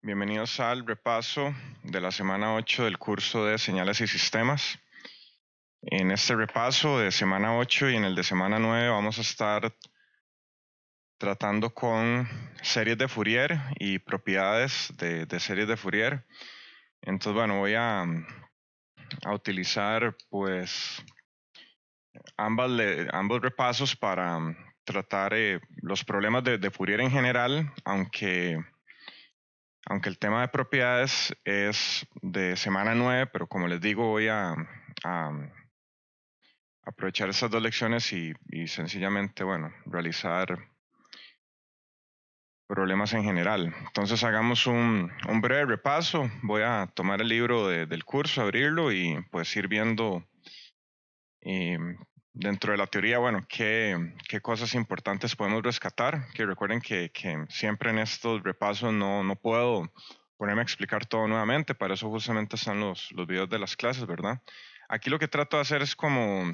Bienvenidos al repaso de la semana 8 del curso de señales y sistemas. En este repaso de semana 8 y en el de semana 9 vamos a estar tratando con series de Fourier y propiedades de series de Fourier. Entonces, bueno, voy a utilizar pues ambos repasos para tratar los problemas de Fourier en general, aunque el tema de propiedades es de semana 9, pero como les digo, voy a aprovechar estas dos lecciones y sencillamente, bueno, realizar problemas en general. Entonces hagamos un breve repaso. Voy a tomar el libro del curso, abrirlo y pues ir viendo eh, dentro de la teoría, bueno, qué cosas importantes podemos rescatar. Que recuerden que siempre en estos repasos no puedo ponerme a explicar todo nuevamente. Para eso justamente están los videos de las clases, ¿verdad? Aquí lo que trato de hacer es como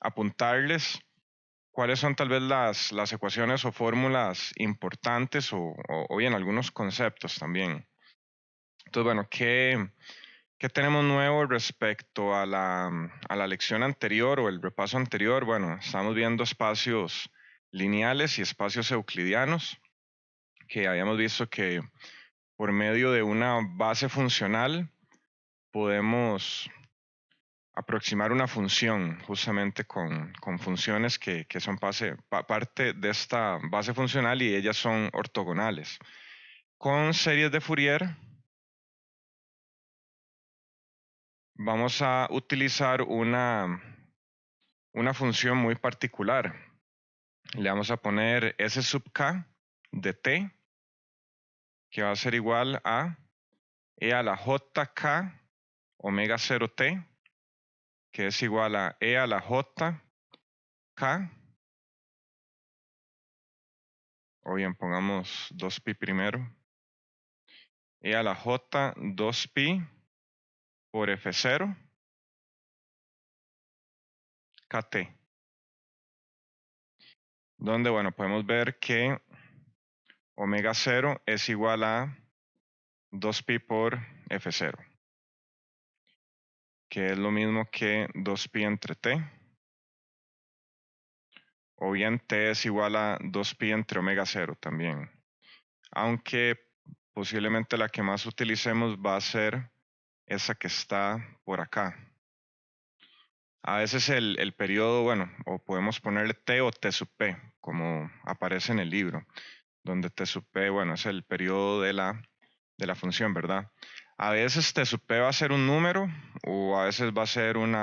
apuntarles cuáles son tal vez las ecuaciones o fórmulas importantes o bien algunos conceptos también. Entonces, bueno, ¿qué tenemos nuevo respecto a la lección anterior o el repaso anterior? Bueno, estamos viendo espacios lineales y espacios euclidianos, que habíamos visto que por medio de una base funcional podemos aproximar una función justamente con funciones que son parte de esta base funcional y ellas son ortogonales. Con series de Fourier vamos a utilizar una función muy particular. Le vamos a poner S sub k de t, que va a ser igual a e a la jk omega 0t, que es igual a e a la jk, o bien pongamos 2pi primero, e a la j 2pi por f0 kt, donde, bueno, podemos ver que omega 0 es igual a 2pi por f0, que es lo mismo que 2pi entre t, o bien t es igual a 2pi entre omega 0 también, aunque posiblemente la que más utilicemos va a ser esa que está por acá. A veces el periodo, bueno, o podemos ponerle t o t sub p, como aparece en el libro, donde t sub p, bueno, es el periodo de la función, ¿verdad? A veces t sub p va a ser un número o a veces va a ser un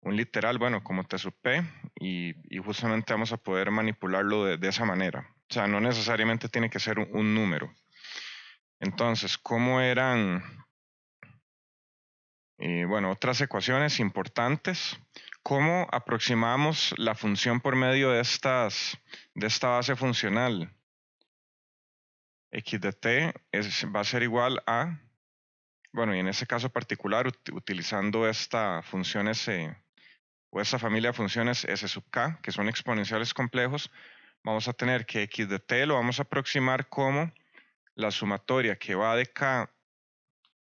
literal, bueno, como t sub p, y justamente vamos a poder manipularlo de esa manera. O sea, no necesariamente tiene que ser un número. Entonces, ¿cómo eran, bueno, otras ecuaciones importantes? ¿Cómo aproximamos la función por medio de esta base funcional? X de t va a ser igual a, bueno, y en este caso particular, utilizando esta función S o esta familia de funciones S sub k, que son exponenciales complejos, vamos a tener que X de t lo vamos a aproximar como la sumatoria que va de k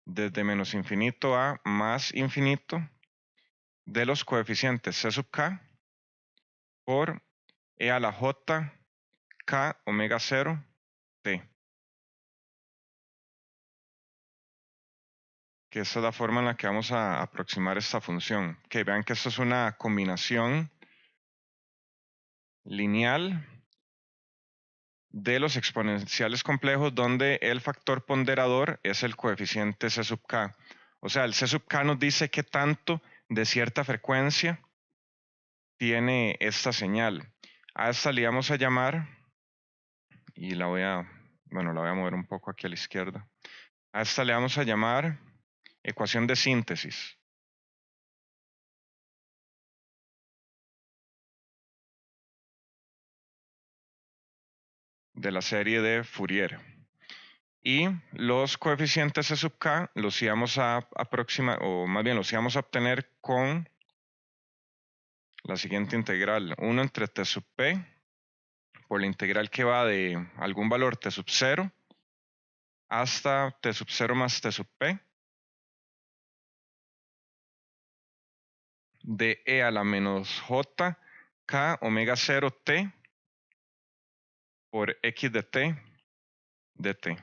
desde menos infinito a más infinito de los coeficientes C sub k por e a la j k omega 0 t, que esta es la forma en la que vamos a aproximar esta función. Que vean que esto es una combinación lineal de los exponenciales complejos donde el factor ponderador es el coeficiente C sub k. O sea, el C sub k nos dice qué tanto de cierta frecuencia tiene esta señal. A esta le vamos a llamar, y la voy a mover un poco aquí a la izquierda. A esta le vamos a llamar ecuación de síntesis de la serie de Fourier. Y los coeficientes C sub k los íbamos a aproximar, o más bien los íbamos a obtener con la siguiente integral: 1 entre t sub p por la integral que va de algún valor t sub 0 hasta T sub 0 más T sub P de E a la menos J K omega 0 T por X de T dt.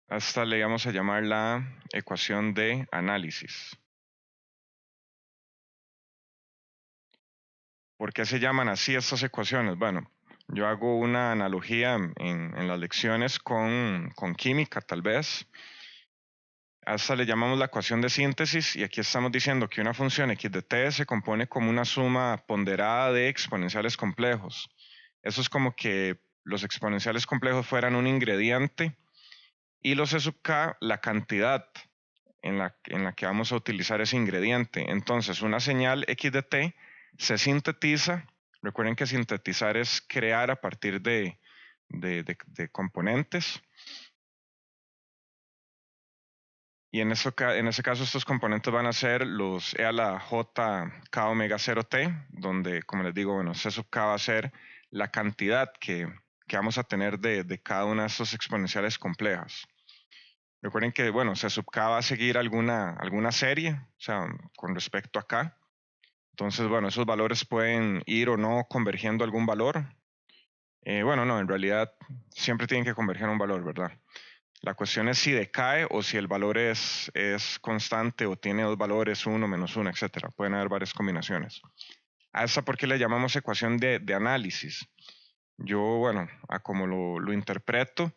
Hasta le vamos a llamar la ecuación de análisis. ¿Por qué se llaman así estas ecuaciones? Bueno, yo hago una analogía en las lecciones con química, tal vez. Hasta le llamamos la ecuación de síntesis y aquí estamos diciendo que una función x de t se compone como una suma ponderada de exponenciales complejos. Eso es como que los exponenciales complejos fueran un ingrediente y los e sub k la cantidad en la que vamos a utilizar ese ingrediente. Entonces, una señal x de t se sintetiza. Recuerden que sintetizar es crear a partir de componentes. Y en ese caso estos componentes van a ser los e a la j k omega 0t, donde, como les digo, bueno, c sub k va a ser la cantidad que vamos a tener de cada una de estas exponenciales complejas. Recuerden que, bueno, C sub k va a seguir alguna serie, o sea, con respecto a k. Entonces, bueno, esos valores pueden ir o no convergiendo a algún valor. Bueno, no, en realidad siempre tienen que converger a un valor, ¿verdad? La cuestión es si decae o si el valor es constante o tiene dos valores, uno, menos uno, etc. Pueden haber varias combinaciones. A esta, ¿por qué le llamamos ecuación de análisis? Yo, bueno, a como lo interpreto,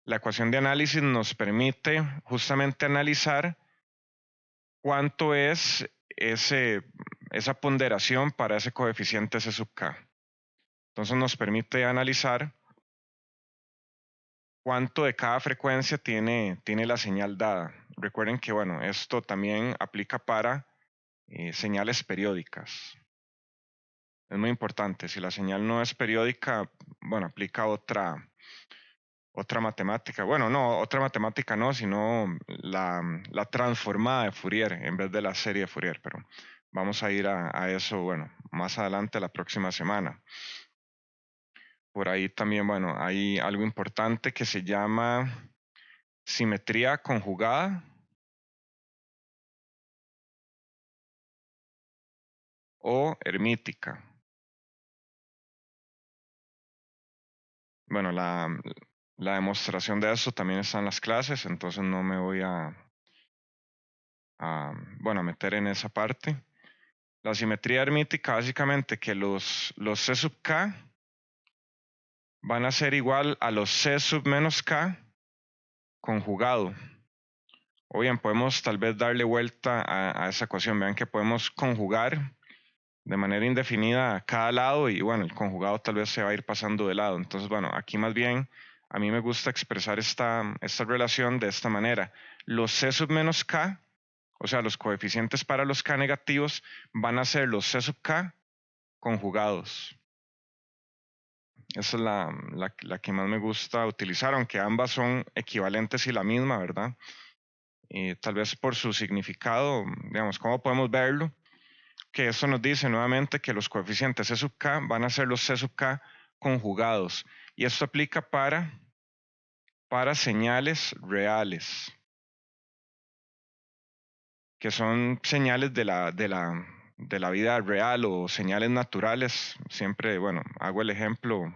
la ecuación de análisis nos permite justamente analizar cuánto es esa ponderación para ese coeficiente C sub k. Entonces nos permite analizar cuánto de cada frecuencia tiene la señal dada. Recuerden que, bueno, esto también aplica para señales periódicas. Es muy importante. Si la señal no es periódica, bueno, aplica otra matemática. Bueno, no, otra matemática no, sino la transformada de Fourier en vez de la serie de Fourier. Pero vamos a ir a eso, bueno, más adelante la próxima semana. Por ahí también, bueno, hay algo importante que se llama simetría conjugada o hermítica. Bueno, la demostración de eso también está en las clases, entonces no me voy a meter en esa parte. La simetría hermítica, básicamente que los C sub k van a ser igual a los C sub menos k conjugado. O bien, podemos tal vez darle vuelta a esa ecuación. Vean que podemos conjugar de manera indefinida a cada lado y bueno, el conjugado tal vez se va a ir pasando de lado. Entonces, bueno, aquí más bien a mí me gusta expresar esta relación de esta manera. Los C sub menos k, o sea, los coeficientes para los k negativos, van a ser los C sub k conjugados. Esa es la que más me gusta utilizar, aunque ambas son equivalentes y la misma, ¿verdad? Tal vez por su significado, digamos, ¿cómo podemos verlo? Que esto nos dice nuevamente que los coeficientes C sub k van a ser los C sub k conjugados. Y esto aplica para señales reales, que son señales de la vida real o señales naturales. Siempre, bueno, hago el ejemplo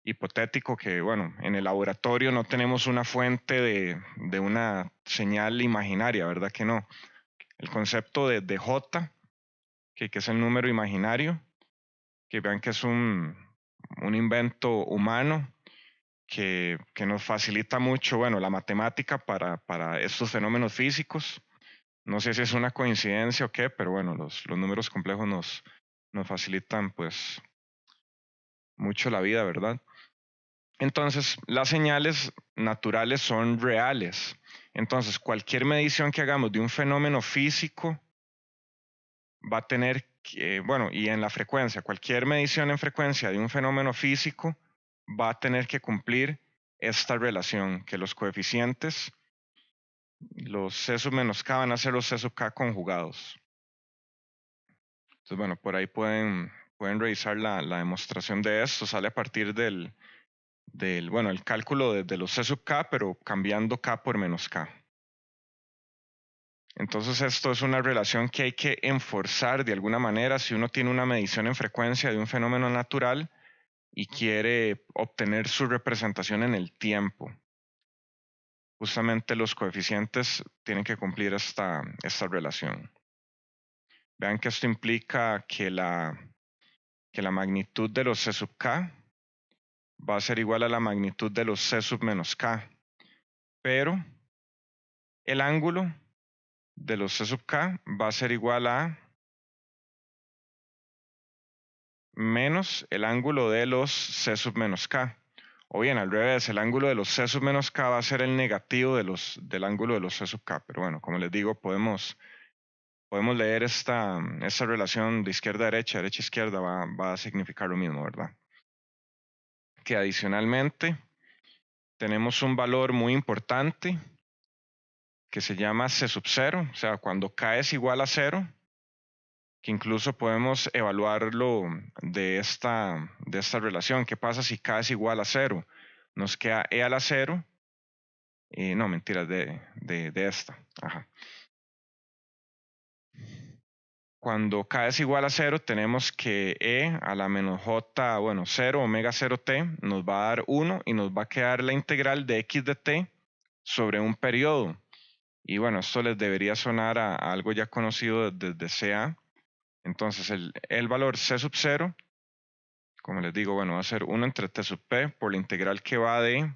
hipotético que, bueno, en el laboratorio no tenemos una fuente de una señal imaginaria, ¿verdad que no? El concepto de J, que es el número imaginario, que vean que es un invento humano que nos facilita mucho, bueno, la matemática para estos fenómenos físicos. No sé si es una coincidencia o qué, pero bueno, los números complejos nos facilitan pues mucho la vida, ¿verdad? Entonces, las señales naturales son reales. Entonces, cualquier medición que hagamos de un fenómeno físico va a tener que, bueno, y en la frecuencia, cualquier medición en frecuencia de un fenómeno físico va a tener que cumplir esta relación, que los coeficientes, los C sub menos K van a ser los C sub K conjugados. Entonces, bueno, por ahí pueden pueden revisar la demostración de esto. Sale a partir bueno, el cálculo de los C sub k, pero cambiando k por menos k. Entonces esto es una relación que hay que enforzar de alguna manera si uno tiene una medición en frecuencia de un fenómeno natural y quiere obtener su representación en el tiempo. Justamente los coeficientes tienen que cumplir esta relación. Vean que esto implica que la magnitud de los C sub k va a ser igual a la magnitud de los C sub menos k, pero el ángulo de los C sub k va a ser igual a menos el ángulo de los C sub menos k. O bien, al revés, el ángulo de los C sub menos k va a ser el negativo del ángulo de los C sub k. Pero bueno, como les digo, podemos leer esta relación de izquierda a derecha, derecha a izquierda, va a significar lo mismo, ¿verdad? Que adicionalmente tenemos un valor muy importante que se llama C sub 0, o sea, cuando k es igual a 0, que incluso podemos evaluarlo de esta relación. ¿Qué pasa si k es igual a 0? Nos queda e a la 0, no, mentiras, de esta. Ajá. Cuando k es igual a 0, tenemos que e a la menos j, bueno, 0 omega 0t nos va a dar 1 y nos va a quedar la integral de x de t sobre un periodo. Y bueno, esto les debería sonar a algo ya conocido desde CA. Entonces el valor c sub 0, como les digo, bueno, va a ser 1 entre t sub p por la integral que va de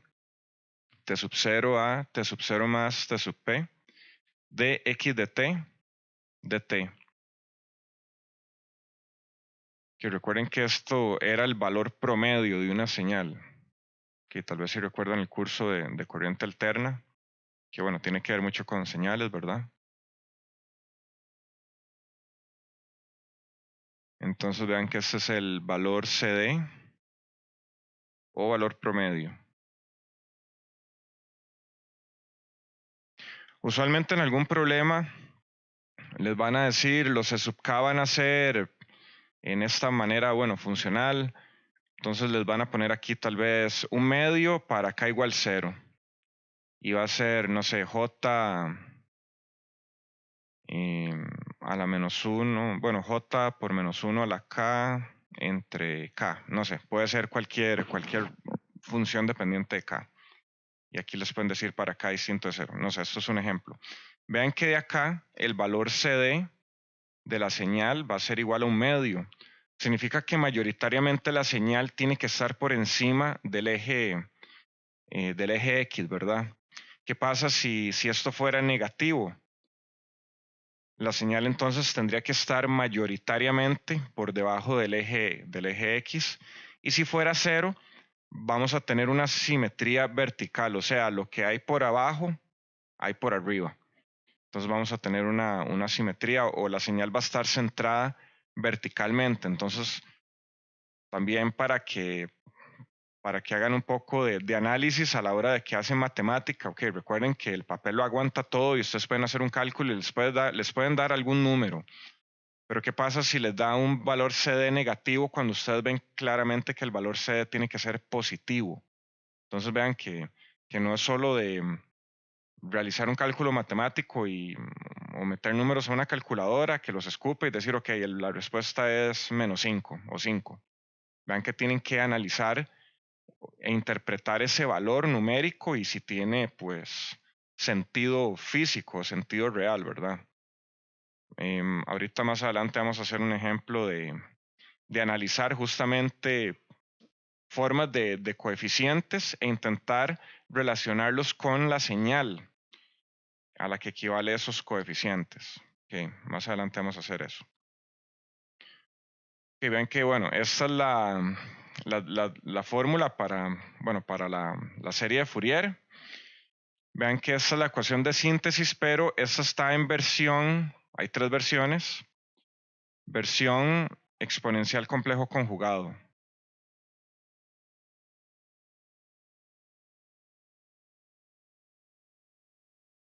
t sub 0 a t sub 0 más t sub p de x de t. Que recuerden que esto era el valor promedio de una señal, que tal vez si recuerdan el curso de corriente alterna, que bueno, tiene que ver mucho con señales, ¿verdad? Entonces vean que este es el valor CD o valor promedio. Usualmente en algún problema les van a decir los C sub k van a ser en esta manera, bueno, funcional. Entonces les van a poner aquí tal vez un medio para k igual 0. Y va a ser, no sé, j a la menos 1, bueno, j por menos 1 a la k entre k. No sé, puede ser cualquier función dependiente de k. Y aquí les pueden decir para k distinto de 0. No sé, esto es un ejemplo. Vean que de acá el valor CD de la señal va a ser igual a un medio. Significa que mayoritariamente la señal tiene que estar por encima del eje X, ¿verdad? ¿Qué pasa si esto fuera negativo? La señal entonces tendría que estar mayoritariamente por debajo del eje X. Y si fuera 0, vamos a tener una simetría vertical, o sea, lo que hay por abajo, hay por arriba. Entonces vamos a tener una simetría o la señal va a estar centrada verticalmente. Entonces, también para que hagan un poco de análisis a la hora de que hacen matemática, ok, recuerden que el papel lo aguanta todo y ustedes pueden hacer un cálculo y les pueden dar algún número. Pero ¿qué pasa si les da un valor CD negativo cuando ustedes ven claramente que el valor CD tiene que ser positivo? Entonces vean que no es solo de realizar un cálculo matemático o meter números a una calculadora que los escupe y decir, ok, la respuesta es menos 5 o 5. Vean que tienen que analizar e interpretar ese valor numérico y si tiene pues sentido físico, sentido real, ¿verdad? Ahorita más adelante vamos a hacer un ejemplo de analizar justamente formas de coeficientes e intentar relacionarlos con la señal a la que equivale esos coeficientes. Okay, más adelante vamos a hacer eso. Y vean que, bueno, esta es la fórmula para, bueno, para la serie de Fourier. Vean que esta es la ecuación de síntesis, pero esta está en versión, hay 3 versiones. Versión exponencial complejo conjugado.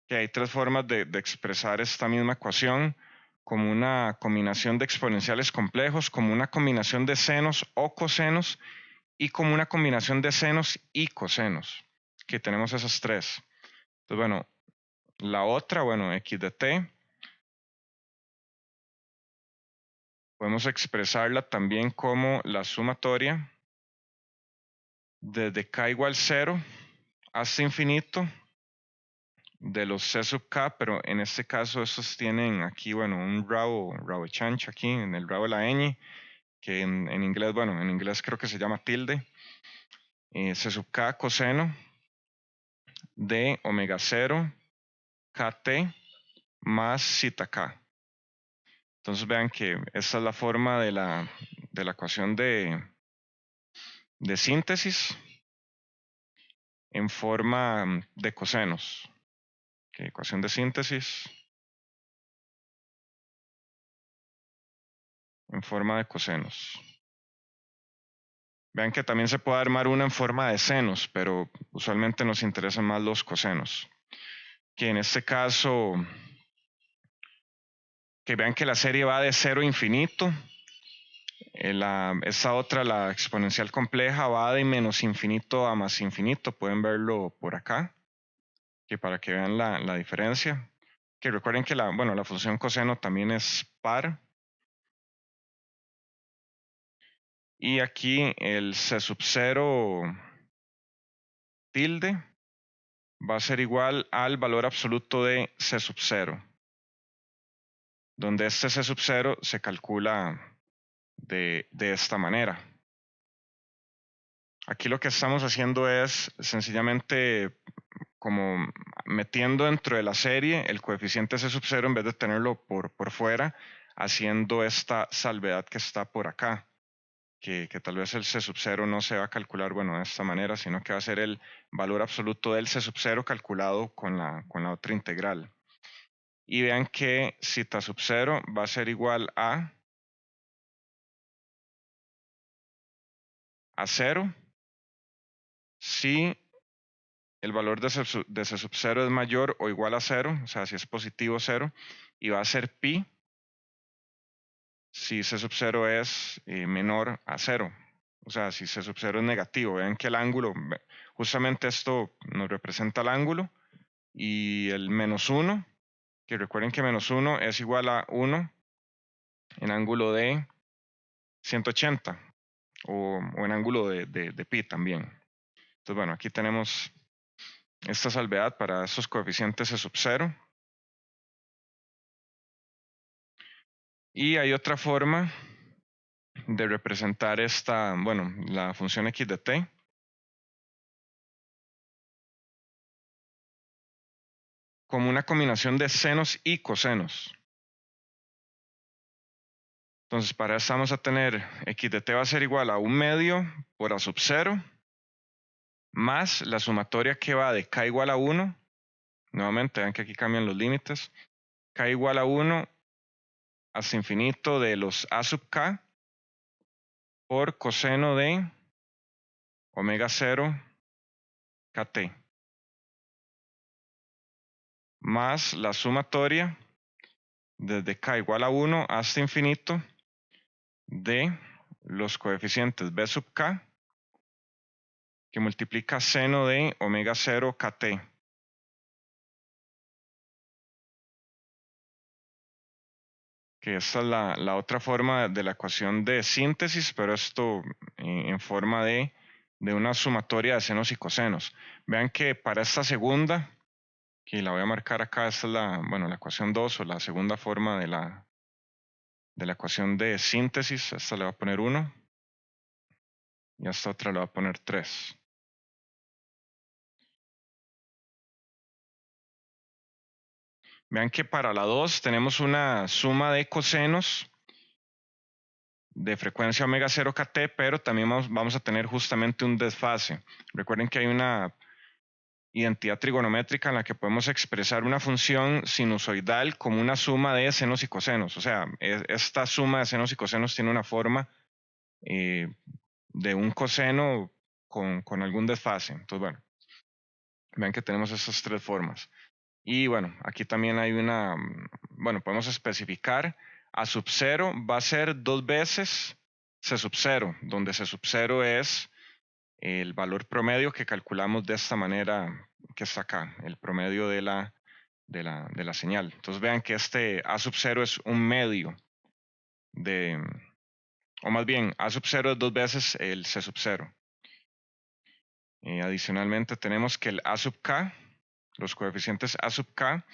Que hay 3 formas de expresar esta misma ecuación. como una combinación de exponenciales complejos, como una combinación de senos o cosenos y como una combinación de senos y cosenos, que tenemos esas tres. Entonces, bueno, la otra, bueno, x de t, podemos expresarla también como la sumatoria desde k igual 0 hasta infinito de los c sub k, pero en este caso estos tienen aquí, bueno, un rabo chancho aquí en el rabo de la ñ, que en inglés, bueno, en inglés creo que se llama tilde, c sub k coseno de omega 0 kt más zeta k. Entonces vean que esta es la forma de la ecuación de síntesis en forma de cosenos. Okay, ecuación de síntesis en forma de cosenos. Vean que también se puede armar una en forma de senos, pero usualmente nos interesan más los cosenos. Que en este caso, que vean que la serie va de 0 a infinito. Esta otra, la exponencial compleja, va de menos infinito a más infinito. Pueden verlo por acá, que para que vean la diferencia. Que recuerden que la función coseno también es par. Y aquí el c sub 0 tilde va a ser igual al valor absoluto de c sub 0, donde este c sub 0 se calcula de esta manera. Aquí lo que estamos haciendo es sencillamente como metiendo dentro de la serie el coeficiente c sub 0 en vez de tenerlo por fuera, haciendo esta salvedad que está por acá. Que tal vez el C sub 0 no se va a calcular, bueno, de esta manera, sino que va a ser el valor absoluto del C sub 0 calculado con la otra integral. Y vean que zeta sub 0 va a ser igual a 0 si el valor de C sub 0 es mayor o igual a 0, o sea, si es positivo 0, y va a ser pi si C sub 0 es menor a 0. O sea, si C sub 0 es negativo, vean que el ángulo, justamente esto nos representa el ángulo, y el menos 1, que recuerden que menos 1 es igual a 1 en ángulo de 180 o en ángulo de pi también. Entonces, bueno, aquí tenemos esta salvedad para estos coeficientes C sub 0. Y hay otra forma de representar esta, bueno, la función x de t. Como una combinación de senos y cosenos. Entonces, para eso vamos a tener x de t va a ser igual a 1/2 por a sub 0 más la sumatoria que va de k igual a 1. Nuevamente, vean que aquí cambian los límites. K igual a 1 hasta infinito de los a sub k por coseno de omega 0 kt. Más la sumatoria desde k igual a 1 hasta infinito de los coeficientes b sub k que multiplica seno de omega 0 kt. Que esta es la otra forma de la ecuación de síntesis, pero esto en forma de una sumatoria de senos y cosenos. Vean que para esta segunda, que la voy a marcar acá, esta es la ecuación 2 o la segunda forma de la ecuación de síntesis. Esta le voy a poner 1 y a esta otra le voy a poner 3. Vean que para la 2 tenemos una suma de cosenos de frecuencia omega 0 kt, pero también vamos a tener justamente un desfase. Recuerden que hay una identidad trigonométrica en la que podemos expresar una función sinusoidal como una suma de senos y cosenos. O sea, esta suma de senos y cosenos tiene una forma de un coseno con algún desfase. Entonces, bueno, vean que tenemos estas tres formas. Y bueno, aquí también hay una, bueno, podemos especificar A sub 0 va a ser 2 veces C sub 0, donde C sub 0 es el valor promedio que calculamos de esta manera que está acá, el promedio de la señal. Entonces vean que este A sub 0 es un medio de, o más bien, A sub 0 es 2 veces el C sub 0. Adicionalmente tenemos que el A sub K, los coeficientes A sub K,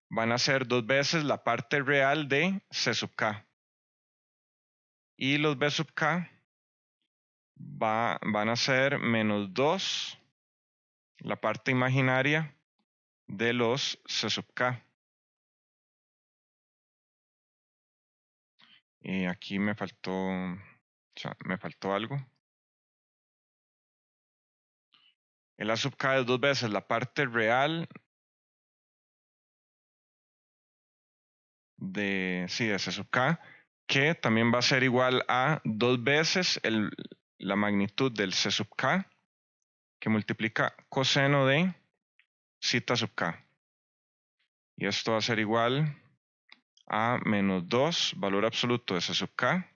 van a ser 2 veces la parte real de C sub K. Y los B sub K van a ser menos 2 la parte imaginaria de los C sub K. Y aquí me faltó algo. El A sub K es 2 veces la parte real de C sub K, que también va a ser igual a 2 veces la magnitud del C sub K, que multiplica coseno de zeta sub K. Y esto va a ser igual a menos 2, valor absoluto de C sub K,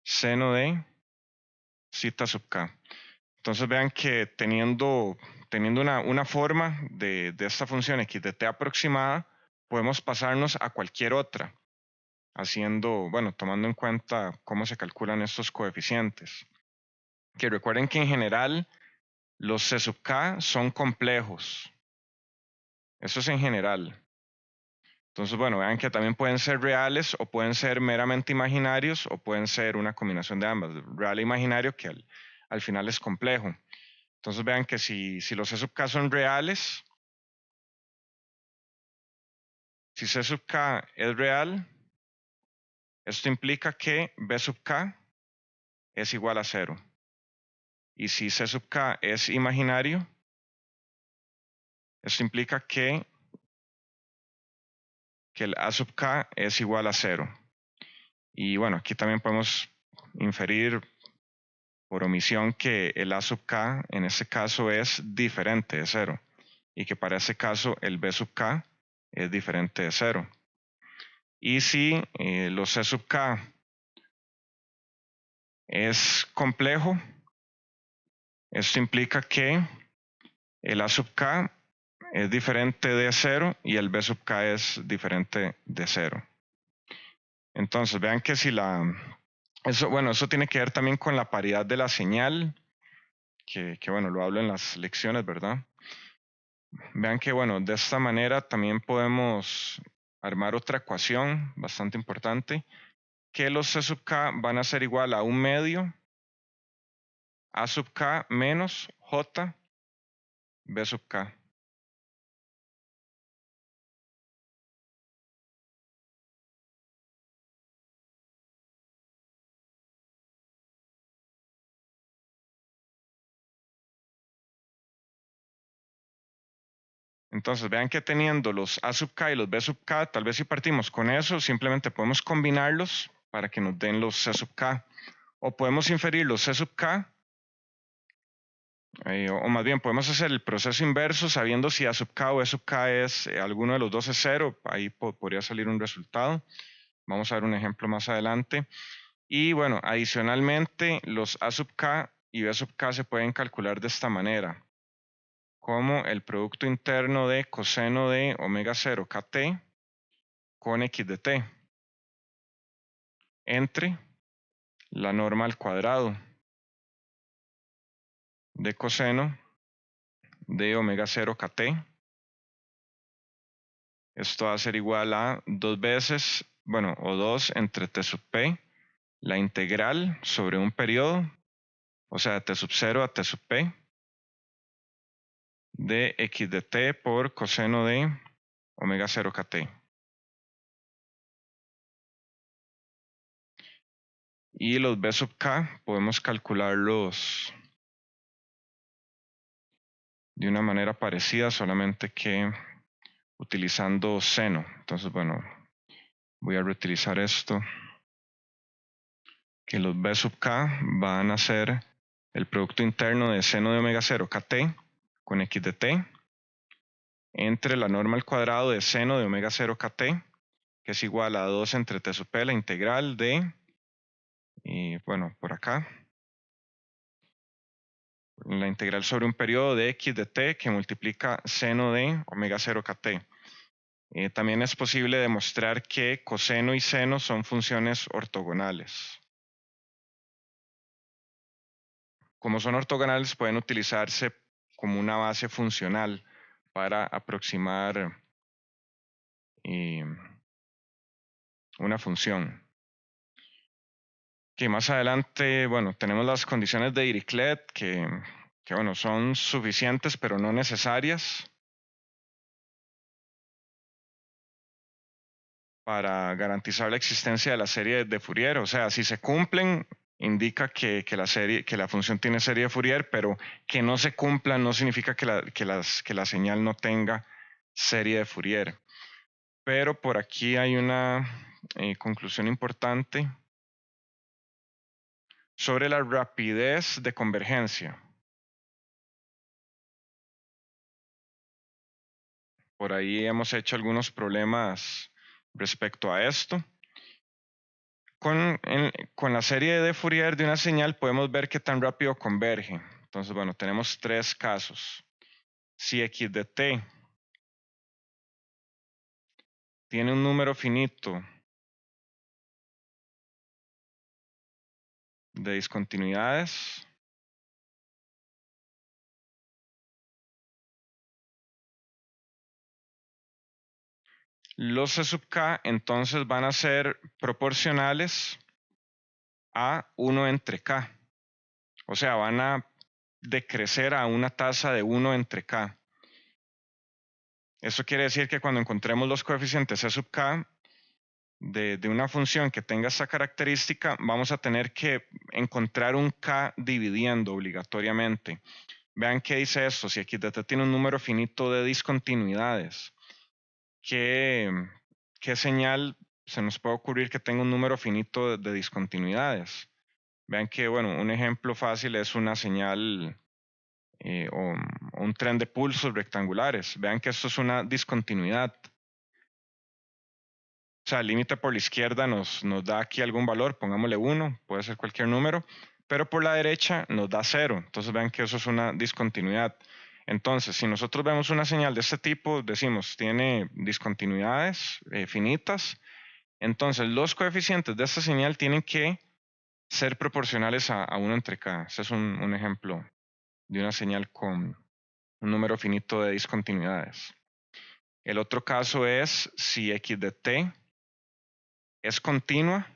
seno de zeta sub K. Entonces vean que teniendo una forma de esta función x de t aproximada, podemos pasarnos a cualquier otra, tomando en cuenta cómo se calculan estos coeficientes. Que recuerden que en general los C sub K son complejos. Eso es en general. Entonces, bueno, vean que también pueden ser reales o pueden ser meramente imaginarios o pueden ser una combinación de ambas, real e imaginario, que al final es complejo. Entonces vean que si los C sub K son reales, si C sub K es real, esto implica que B sub K es igual a 0. Y si C sub K es imaginario, esto implica que el A sub K es igual a 0. Y bueno, aquí también podemos inferir por omisión que el A sub K en este caso es diferente de 0 y que para ese caso el B sub K es diferente de 0. Y si los C sub K es complejo, esto implica que el A sub K es diferente de 0 y el B sub K es diferente de 0. Entonces vean que si eso tiene que ver también con la paridad de la señal, que bueno, lo hablo en las lecciones, ¿verdad? Vean que bueno, de esta manera también podemos armar otra ecuación bastante importante, que los C sub K van a ser igual a un medio A sub K menos J B sub K. Entonces vean que teniendo los A sub K y los B sub K, tal vez si partimos con eso, simplemente podemos combinarlos para que nos den los C sub K. O podemos inferir los C sub K, o más bien podemos hacer el proceso inverso sabiendo si A sub K o B sub K es alguno de los dos es 0, ahí podría salir un resultado. Vamos a ver un ejemplo más adelante. Y bueno, adicionalmente los A sub K y B sub K se pueden calcular de esta manera, como el producto interno de coseno de omega 0 kt con x de t entre la norma al cuadrado de coseno de omega 0 kt. Esto va a ser igual a 2 veces, bueno, o 2 entre t sub p, la integral sobre un periodo, o sea, t sub 0 a t sub p, de x de t por coseno de omega 0 kt. Y los b sub k podemos calcularlos de una manera parecida, solamente que utilizando seno. Entonces, bueno, voy a reutilizar esto, que los b sub k van a ser el producto interno de seno de omega 0 kt con x de t entre la norma al cuadrado de seno de omega 0 kt, que es igual a 2 entre t sub p, la integral de, y bueno, por acá, la integral sobre un periodo de x de t que multiplica seno de omega 0 kt. También es posible demostrar que coseno y seno son funciones ortogonales. Como son ortogonales, pueden utilizarse como una base funcional para aproximar una función. Que más adelante, bueno, tenemos las condiciones de Dirichlet que bueno, son suficientes pero no necesarias para garantizar la existencia de la serie de Fourier. O sea, si se cumplen, indica que la función tiene serie de Fourier, pero que no se cumplan no significa que la señal no tenga serie de Fourier. Pero por aquí hay una conclusión importante sobre la rapidez de convergencia. Por ahí hemos hecho algunos problemas respecto a esto. Con la serie de Fourier de una señal podemos ver qué tan rápido converge. Entonces, bueno, tenemos tres casos. Si x de t tiene un número finito de discontinuidades, los C sub k entonces van a ser proporcionales a 1 entre k. O sea, van a decrecer a una tasa de 1 entre k. Eso quiere decir que cuando encontremos los coeficientes C sub k de una función que tenga esta característica, vamos a tener que encontrar un k dividiendo obligatoriamente. Vean qué dice esto, si x de t tiene un número finito de discontinuidades, ¿qué señal se nos puede ocurrir que tenga un número finito de discontinuidades? Vean que, bueno, un ejemplo fácil es una señal o un tren de pulsos rectangulares. Vean que esto es una discontinuidad. O sea, el límite por la izquierda nos da aquí algún valor, pongámosle 1, puede ser cualquier número, pero por la derecha nos da 0. Entonces vean que eso es una discontinuidad. Entonces, si nosotros vemos una señal de este tipo, decimos, tiene discontinuidades finitas, entonces los coeficientes de esta señal tienen que ser proporcionales a 1 entre k. Ese es un ejemplo de una señal con un número finito de discontinuidades. El otro caso es si x de t es continua,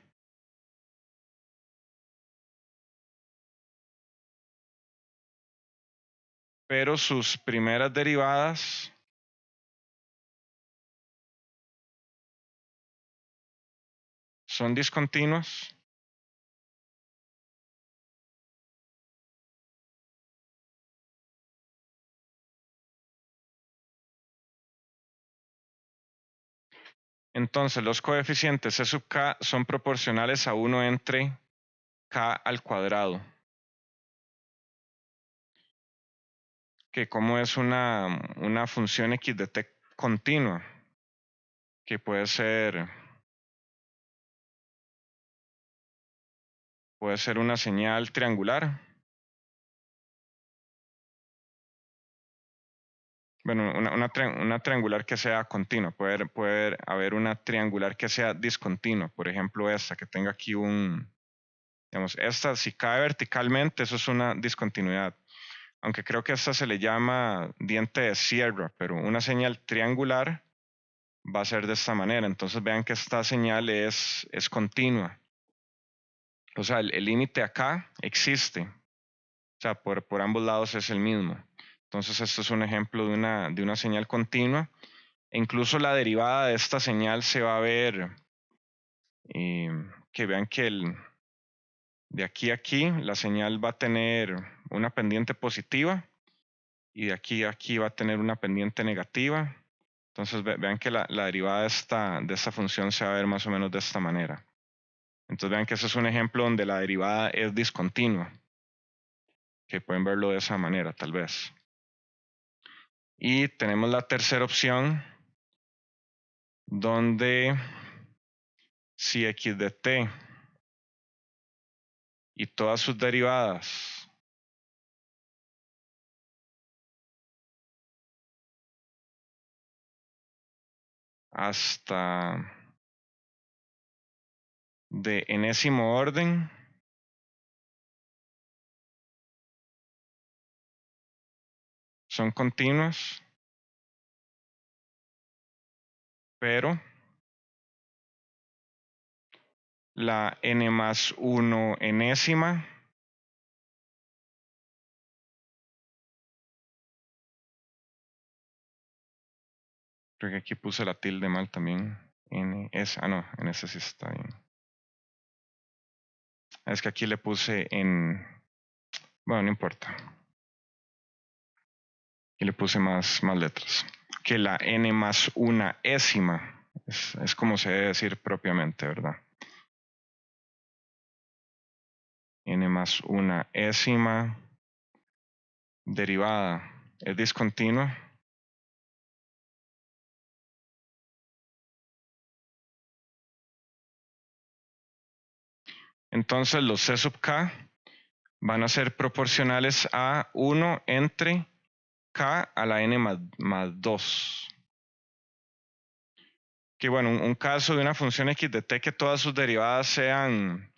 pero sus primeras derivadas son discontinuas. Entonces los coeficientes C sub k son proporcionales a 1 entre k al cuadrado. Que como es una función x de t continua, que puede ser una señal triangular. Bueno, una triangular que sea continua. Puede haber una triangular que sea discontinua. Por ejemplo, esta que tenga aquí digamos, esta si cae verticalmente, eso es una discontinuidad. Aunque creo que a esta se le llama diente de sierra, pero una señal triangular va a ser de esta manera. Entonces vean que esta señal es continua. O sea, el límite acá existe. O sea, por ambos lados es el mismo. Entonces esto es un ejemplo de una señal continua. E incluso la derivada de esta señal se va a ver, que vean que de aquí a aquí la señal va a tener una pendiente positiva y de aquí a aquí va a tener una pendiente negativa. Entonces vean que la derivada de esta función se va a ver más o menos de esta manera. Entonces vean que ese es un ejemplo donde la derivada es discontinua, que pueden verlo de esa manera tal vez. Y tenemos la tercera opción, donde si x de t y todas sus derivadas hasta de enésimo orden son continuas, pero la n más 1 enésima creo que aquí puse la tilde mal también. No, en ese sí está bien. Es que aquí le puse en. Bueno, no importa. Y le puse más letras. Que la n más una ésima. Es como se debe decir propiamente, ¿verdad? N más una ésima derivada es discontinua. Entonces los C sub k van a ser proporcionales a 1 entre k a la n más 2. Que bueno, un caso de una función x de t que todas sus derivadas sean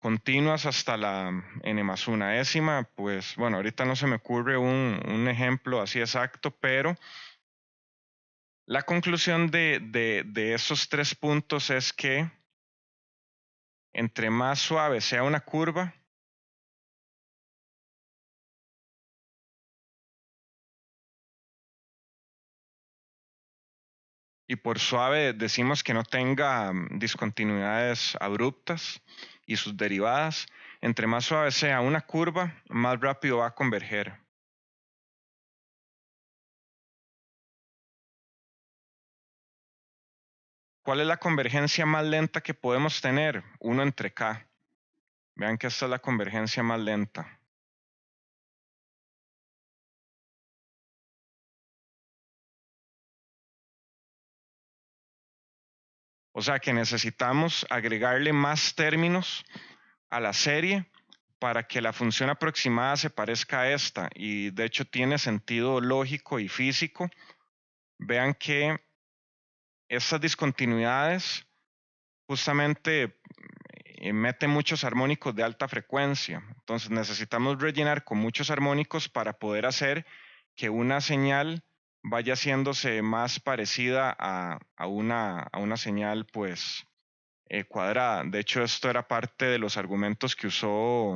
continuas hasta la n más una ésima, pues bueno, ahorita no se me ocurre un ejemplo así exacto, pero la conclusión de esos 3 puntos es que entre más suave sea una curva, y por suave decimos que no tenga discontinuidades abruptas y sus derivadas, entre más suave sea una curva, más rápido va a converger. ¿Cuál es la convergencia más lenta que podemos tener? 1 entre k. Vean que esta es la convergencia más lenta. O sea que necesitamos agregarle más términos a la serie para que la función aproximada se parezca a esta. Y de hecho tiene sentido lógico y físico. Vean que estas discontinuidades justamente meten muchos armónicos de alta frecuencia. Entonces necesitamos rellenar con muchos armónicos para poder hacer que una señal vaya haciéndose más parecida a una señal pues cuadrada. De hecho, esto era parte de los argumentos que usó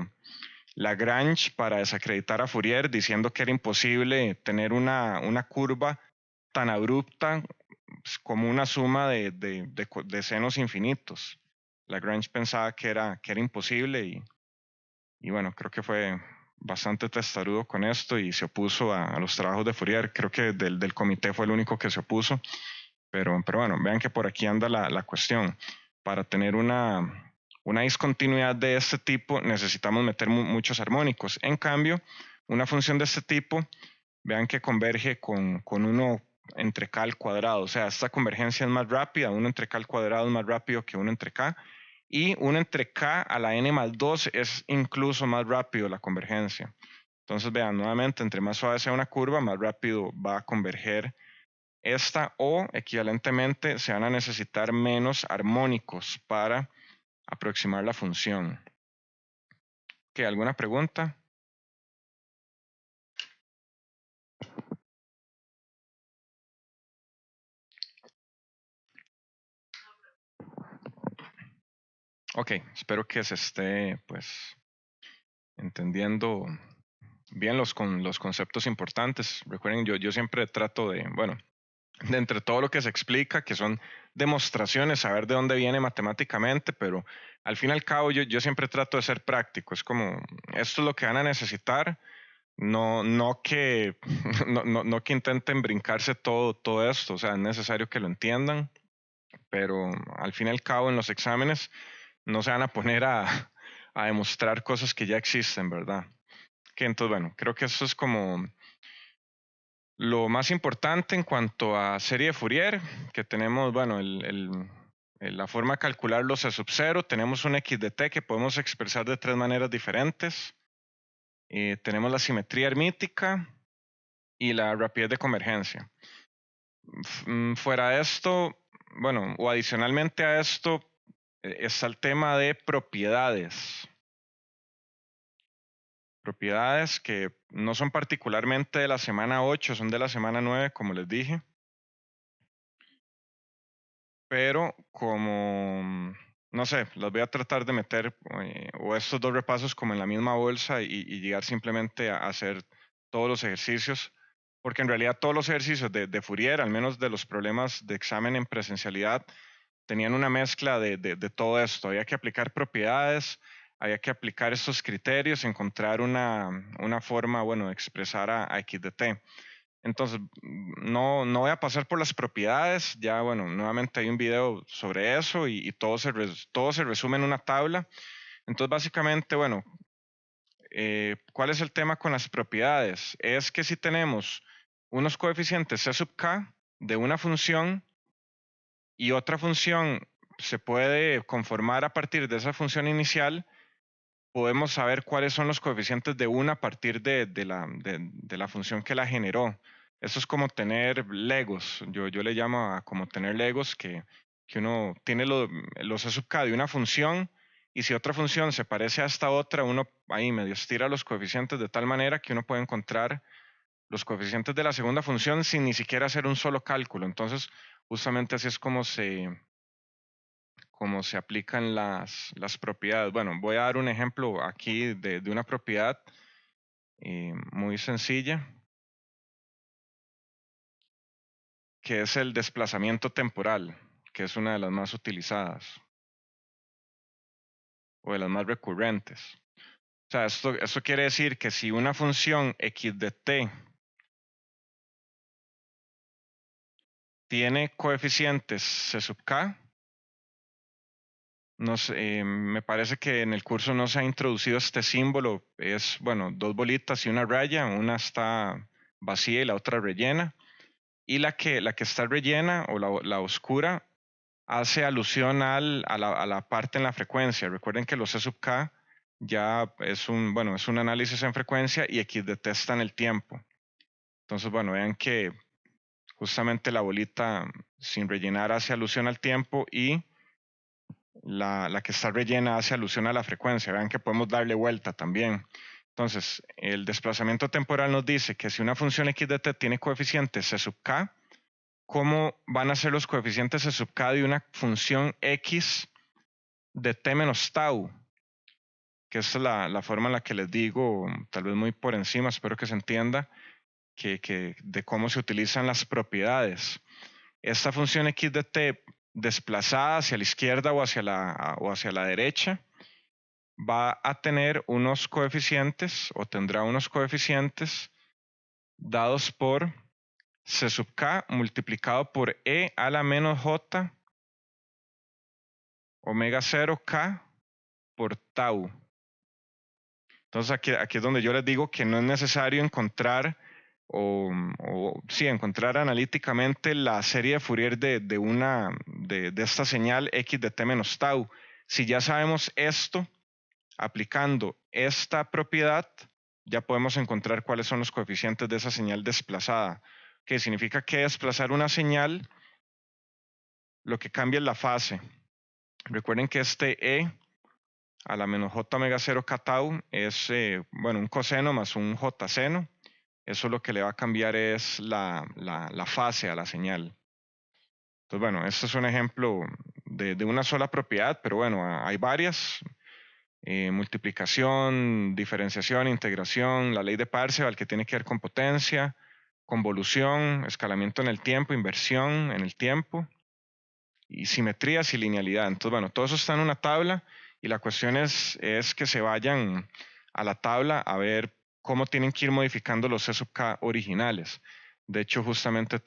Lagrange para desacreditar a Fourier, diciendo que era imposible tener una curva tan abrupta pues, como una suma de senos infinitos. Lagrange pensaba que era imposible y bueno, creo que fue bastante testarudo con esto y se opuso a los trabajos de Fourier. Creo que del comité fue el único que se opuso. Pero bueno, vean que por aquí anda la cuestión. Para tener una discontinuidad de este tipo necesitamos meter muchos armónicos. En cambio, una función de este tipo, vean que converge con 1 entre k al cuadrado. O sea, esta convergencia es más rápida, 1 entre k al cuadrado es más rápido que 1 entre k. Y 1 entre k a la n más 2 es incluso más rápido la convergencia. Entonces, vean, nuevamente, entre más suave sea una curva, más rápido va a converger esta o equivalentemente se van a necesitar menos armónicos para aproximar la función. ¿Qué? ¿Alguna pregunta? Ok, espero que se esté pues entendiendo bien los conceptos importantes. Recuerden, yo siempre trato de, bueno, de entre todo lo que se explica, que son demostraciones, saber de dónde viene matemáticamente, pero al fin y al cabo yo siempre trato de ser práctico. Es como, esto es lo que van a necesitar. No que, no que intenten brincarse todo esto, o sea, es necesario que lo entiendan, pero al fin y al cabo en los exámenes no se van a poner a demostrar cosas que ya existen, ¿verdad? Que entonces, bueno, creo que eso es como Lo más importante en cuanto a serie de Fourier, que tenemos, bueno, la forma de calcular los E sub 0, tenemos un x de t que podemos expresar de tres maneras diferentes. Tenemos la simetría hermítica y la rapidez de convergencia. Fuera de esto, bueno, o adicionalmente a esto, está el tema de propiedades. Propiedades que no son particularmente de la semana 8, son de la semana 9, como les dije. Pero como, no sé, las voy a tratar de meter o estos dos repasos como en la misma bolsa y llegar simplemente a hacer todos los ejercicios, porque en realidad todos los ejercicios de Fourier, al menos de los problemas de examen en presencialidad, tenían una mezcla de todo esto. Había que aplicar propiedades, había que aplicar estos criterios, encontrar una forma, bueno, de expresar a x de t. Entonces, no voy a pasar por las propiedades, ya bueno, nuevamente hay un video sobre eso y todo se resume en una tabla. Entonces, básicamente, bueno, ¿cuál es el tema con las propiedades? Es que si tenemos unos coeficientes c sub k de una función y otra función se puede conformar a partir de esa función inicial, podemos saber cuáles son los coeficientes de una a partir de la función que la generó. Eso es como tener legos. Yo le llamo a como tener legos que uno tiene los E sub k de una función y si otra función se parece a esta otra, uno ahí medio estira los coeficientes de tal manera que uno puede encontrar los coeficientes de la segunda función sin ni siquiera hacer un solo cálculo. Entonces, justamente así es como se aplican las propiedades. Bueno, voy a dar un ejemplo aquí de una propiedad muy sencilla, que es el desplazamiento temporal, que es una de las más utilizadas o de las más recurrentes. O sea, esto quiere decir que si una función x de t tiene coeficientes c sub k, me parece que en el curso no se ha introducido este símbolo, es, bueno, dos bolitas y una raya, una está vacía y la otra rellena, y la que está rellena o la oscura hace alusión a la parte en la frecuencia. Recuerden que los E sub k ya bueno, es un análisis en frecuencia y x de t está en el tiempo. Entonces, bueno, vean que justamente la bolita sin rellenar hace alusión al tiempo y la que está rellena hace alusión a la frecuencia. Vean que podemos darle vuelta también. Entonces, el desplazamiento temporal nos dice que si una función x de t tiene coeficientes c sub k, ¿cómo van a ser los coeficientes c sub k de una función x de t menos tau? Que es la forma en la que les digo, tal vez muy por encima, espero que se entienda, de cómo se utilizan las propiedades. Esta función x de t desplazada hacia la izquierda o hacia la derecha va a tener unos coeficientes o tendrá unos coeficientes dados por c sub k multiplicado por e a la menos j omega 0 k por tau. Entonces aquí es donde yo les digo que no es necesario encontrar sí, encontrar analíticamente la serie de Fourier de esta señal x de t menos tau. Si ya sabemos esto, aplicando esta propiedad, ya podemos encontrar cuáles son los coeficientes de esa señal desplazada. Que significa que desplazar una señal, lo que cambia es la fase. Recuerden que este e a la menos j omega 0 k tau es, bueno, un coseno más un j seno. Eso lo que le va a cambiar es la fase a la señal. Entonces, bueno, este es un ejemplo de una sola propiedad, pero bueno, hay varias. Multiplicación, diferenciación, integración, la ley de Parseval que tiene que ver con potencia, convolución, escalamiento en el tiempo, inversión en el tiempo, y simetrías y linealidad. Entonces, bueno, todo eso está en una tabla y la cuestión es que se vayan a la tabla a ver cómo tienen que ir modificando los C sub K originales. De hecho, justamente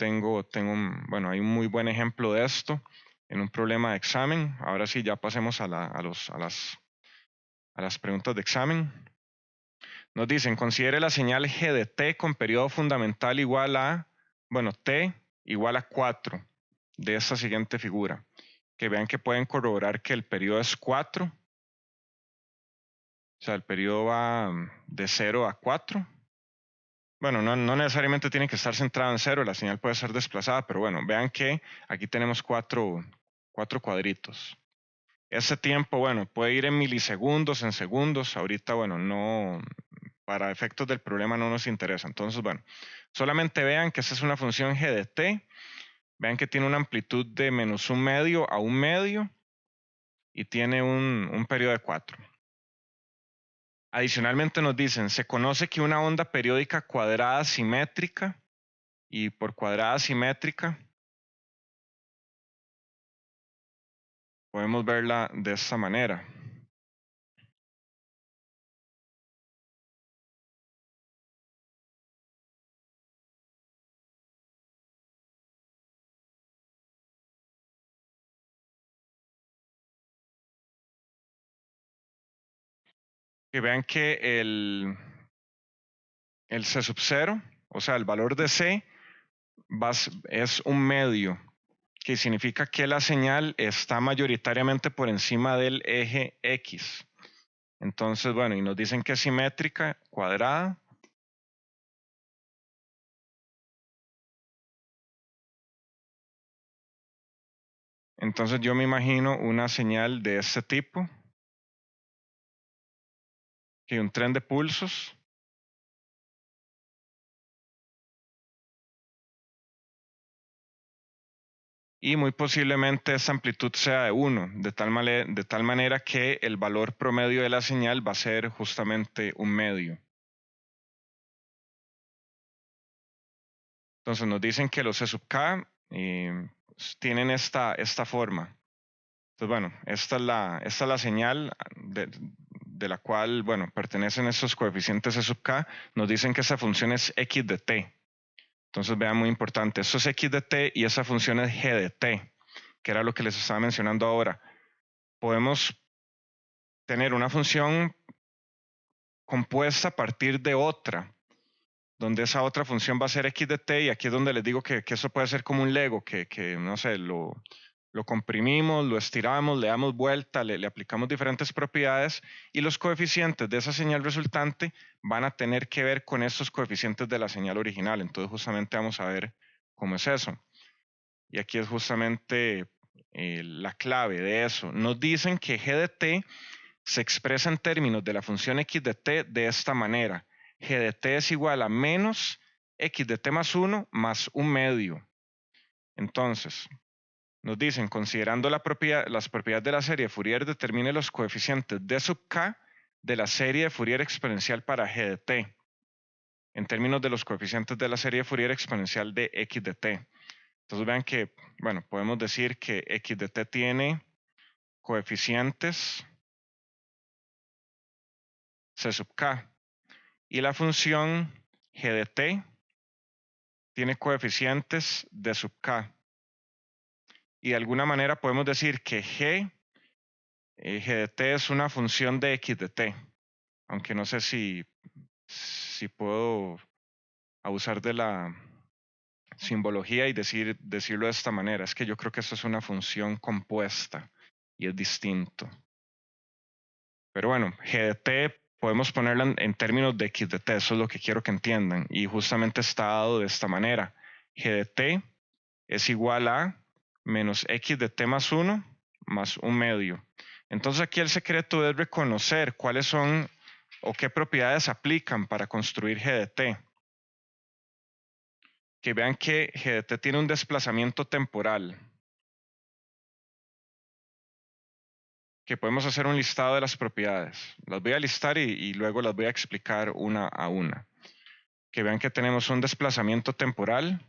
bueno, hay un muy buen ejemplo de esto en un problema de examen. Ahora sí, ya pasemos a las preguntas de examen. Nos dicen, considere la señal G de T con periodo fundamental igual a, bueno, T igual a 4 de esta siguiente figura. Que vean que pueden corroborar que el periodo es 4. O sea, el periodo va de 0 a 4. Bueno, no necesariamente tiene que estar centrado en 0, la señal puede ser desplazada, pero bueno, vean que aquí tenemos cuatro cuadritos. Ese tiempo, bueno, puede ir en milisegundos, en segundos. Ahorita, bueno, no, para efectos del problema no nos interesa. Entonces, bueno, solamente vean que esta es una función g de t. Vean que tiene una amplitud de -1/2 a 1/2 y tiene un periodo de 4. Adicionalmente nos dicen, se conoce que una onda periódica cuadrada simétrica, y por cuadrada simétrica podemos verla de esta manera. Que vean que el C sub 0, o sea, el valor de C es 1/2, que significa que la señal está mayoritariamente por encima del eje X. Entonces, bueno, y nos dicen que es simétrica, cuadrada. Entonces yo me imagino una señal de este tipo, que un tren de pulsos. Y muy posiblemente esa amplitud sea de 1, de tal manera que el valor promedio de la señal va a ser justamente 1/2. Entonces nos dicen que los C sub k tienen esta forma. Entonces, bueno, esta es la señal de la cual, bueno, pertenecen estos coeficientes C sub k. Nos dicen que esa función es x de t. Entonces, vean, muy importante, esto es x de t y esa función es g de t, que era lo que les estaba mencionando ahora. Podemos tener una función compuesta a partir de otra, donde esa otra función va a ser x de t, y aquí es donde les digo que eso puede ser como un Lego, que no sé, lo comprimimos, lo estiramos, le damos vuelta, le aplicamos diferentes propiedades y los coeficientes de esa señal resultante van a tener que ver con estos coeficientes de la señal original. Entonces justamente vamos a ver cómo es eso. Y aquí es justamente la clave de eso. Nos dicen que g de t se expresa en términos de la función x de t de esta manera. G de t es igual a menos x de t más 1 más 1/2. Entonces, nos dicen, considerando las propiedades de la serie de Fourier, determine los coeficientes d sub k de la serie de Fourier exponencial para g de t, en términos de los coeficientes de la serie de Fourier exponencial de x de t. Entonces vean que, bueno, podemos decir que x de t tiene coeficientes c sub k y la función g de t tiene coeficientes d sub k. Y de alguna manera podemos decir que g de t es una función de x de t, aunque no sé si puedo abusar de la simbología y decirlo de esta manera. Es que yo creo que esto es una función compuesta y es distinto. Pero bueno, g de t podemos ponerla en términos de x de t, eso es lo que quiero que entiendan. Y justamente está dado de esta manera. G de t es igual a menos x de t más 1 más 1/2. Entonces aquí el secreto es reconocer cuáles son o qué propiedades aplican para construir g de t. Que vean que g de t tiene un desplazamiento temporal. Que podemos hacer un listado de las propiedades. Las voy a listar y luego las voy a explicar una a una. Que vean que tenemos un desplazamiento temporal.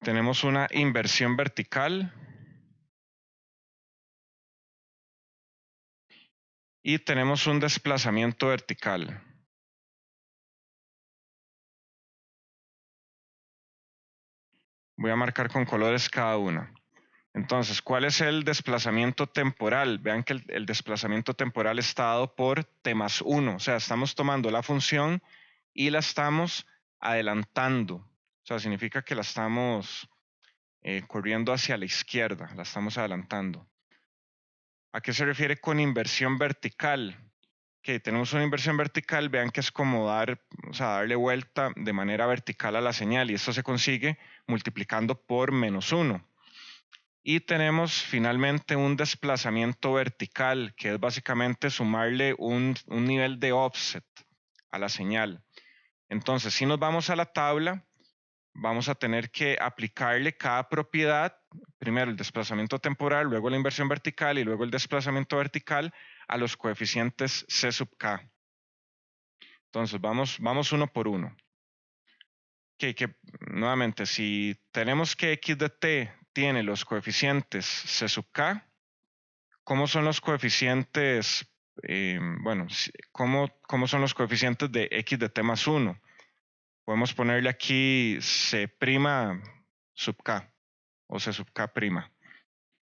Tenemos una inversión vertical. Y tenemos un desplazamiento vertical. Voy a marcar con colores cada una. Entonces, ¿cuál es el desplazamiento temporal? Vean que el desplazamiento temporal está dado por t más 1. O sea, estamos tomando la función y la estamos adelantando. O sea, significa que la estamos corriendo hacia la izquierda, la estamos adelantando. ¿A qué se refiere con inversión vertical? Que tenemos una inversión vertical, vean que es como darle vuelta de manera vertical a la señal y esto se consigue multiplicando por menos 1. Y tenemos finalmente un desplazamiento vertical, que es básicamente sumarle un nivel de offset a la señal. Entonces, si nos vamos a la tabla, vamos a tener que aplicarle cada propiedad, primero el desplazamiento temporal, luego la inversión vertical y luego el desplazamiento vertical a los coeficientes C sub k. Entonces, vamos uno por uno. Que nuevamente, si tenemos que x de t tiene los coeficientes C sub k, ¿cómo son los coeficientes? ¿Cómo son los coeficientes de x de t más 1? Podemos ponerle aquí C' sub k o C sub k'.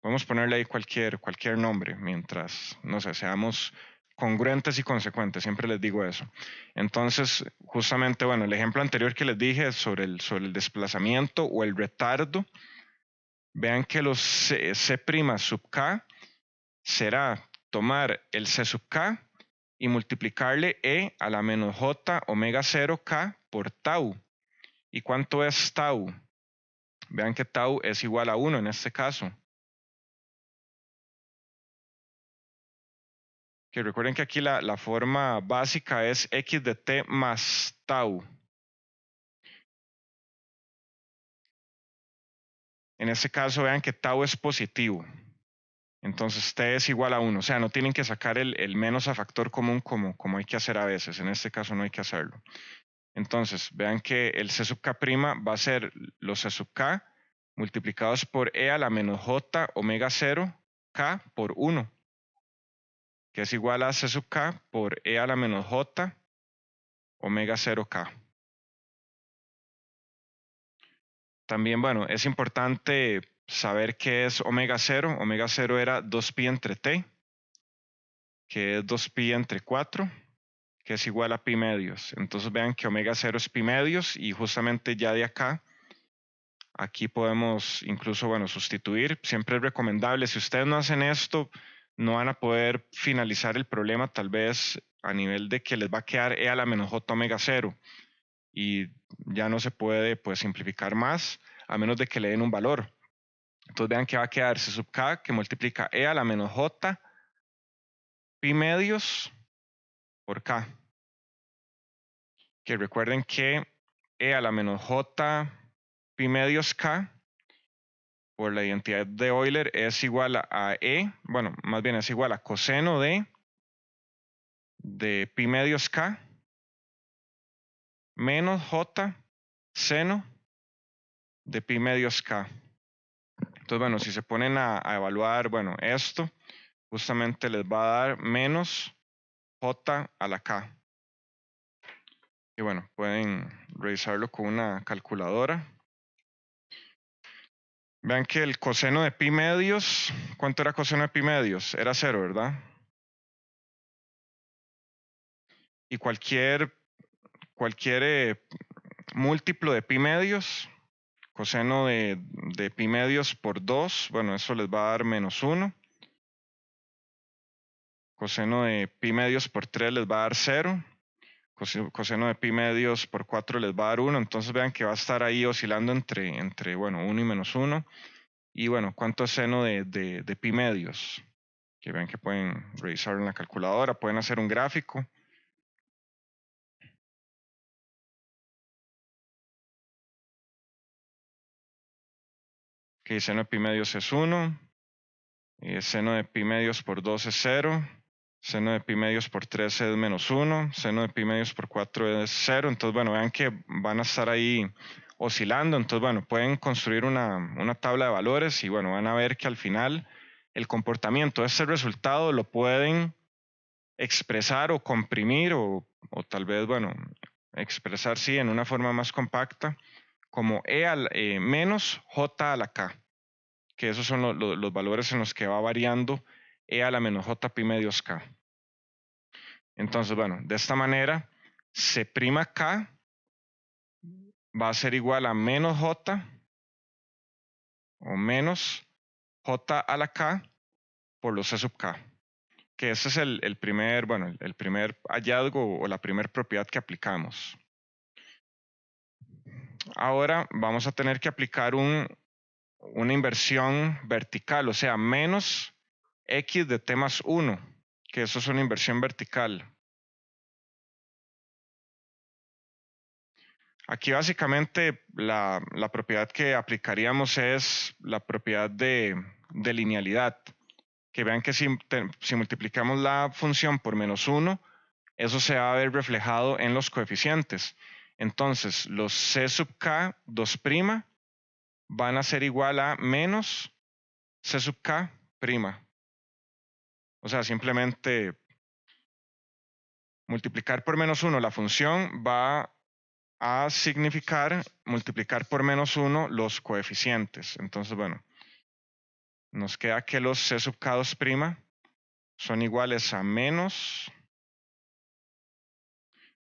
Podemos ponerle ahí cualquier nombre mientras, no sé, seamos congruentes y consecuentes, siempre les digo eso. Entonces, justamente, bueno, el ejemplo anterior que les dije sobre el desplazamiento o el retardo, vean que los C' sub k será tomar el C sub k y multiplicarle E a la menos J omega 0 K por tau. ¿Y cuánto es tau? Vean que tau es igual a 1 en este caso. Que recuerden que aquí la forma básica es x de t más tau. En este caso vean que tau es positivo. Entonces t es igual a 1. O sea, no tienen que sacar el menos a factor común como hay que hacer a veces. En este caso no hay que hacerlo. Entonces, vean que el C sub k' va a ser los C sub k multiplicados por E a la menos J omega 0 K por 1, que es igual a C sub k por E a la menos J omega 0 K. También, bueno, es importante saber qué es omega 0. Omega 0 era 2pi entre t, que es 2pi entre 4, que es igual a pi medios. Entonces vean que omega 0 es pi medios y justamente ya de acá, aquí podemos incluso, bueno, sustituir. Siempre es recomendable. Si ustedes no hacen esto, no van a poder finalizar el problema tal vez a nivel de que les va a quedar e a la menos j omega 0 y ya no se puede pues simplificar más a menos de que le den un valor. Entonces vean que va a quedar C sub k que multiplica E a la menos J pi medios por K. Que recuerden que E a la menos J pi medios K por la identidad de Euler es igual a E, bueno, más bien es igual a coseno de pi medios K menos J seno de pi medios K. Entonces, bueno, si se ponen a evaluar, bueno, esto justamente les va a dar menos J a la K. Y bueno, pueden revisarlo con una calculadora. Vean que el coseno de pi medios, ¿cuánto era coseno de pi medios? Era 0, ¿verdad? Y cualquier múltiplo de pi medios, coseno de pi medios por 2, bueno, eso les va a dar menos 1. Coseno de pi medios por 3 les va a dar 0. Coseno de pi medios por 4 les va a dar 1. Entonces vean que va a estar ahí oscilando entre bueno, 1 y menos 1. Y bueno, ¿cuánto es seno de pi medios? Que vean que pueden revisar en la calculadora, pueden hacer un gráfico. Que seno de pi medios es 1. Seno de pi medios por 2 es 0. Seno de pi medios por 3 es menos 1. Seno de pi medios por 4 es 0. Entonces, bueno, vean que van a estar ahí oscilando. Entonces, bueno, pueden construir una tabla de valores y, bueno, van a ver que al final el comportamiento de este resultado lo pueden expresar o comprimir o tal vez, bueno, expresar, sí, en una forma más compacta como menos J a la K, que esos son los valores en los que va variando E a la menos J pi medios K. Entonces, bueno, de esta manera, C' K va a ser igual a menos J o menos J a la K por los C sub K. Que ese es el primer, bueno, el primer hallazgo o la primera propiedad que aplicamos. Ahora vamos a tener que aplicar una inversión vertical, o sea, menos x de t más 1, que eso es una inversión vertical. Aquí básicamente la propiedad que aplicaríamos es la propiedad de linealidad. Que vean que si multiplicamos la función por menos 1, eso se va a ver reflejado en los coeficientes. Entonces, los c sub k 2' van a ser igual a menos c sub k prima. O sea, simplemente multiplicar por menos 1 la función va a significar multiplicar por menos 1 los coeficientes. Entonces, bueno, nos queda que los c sub k 2' son iguales a menos.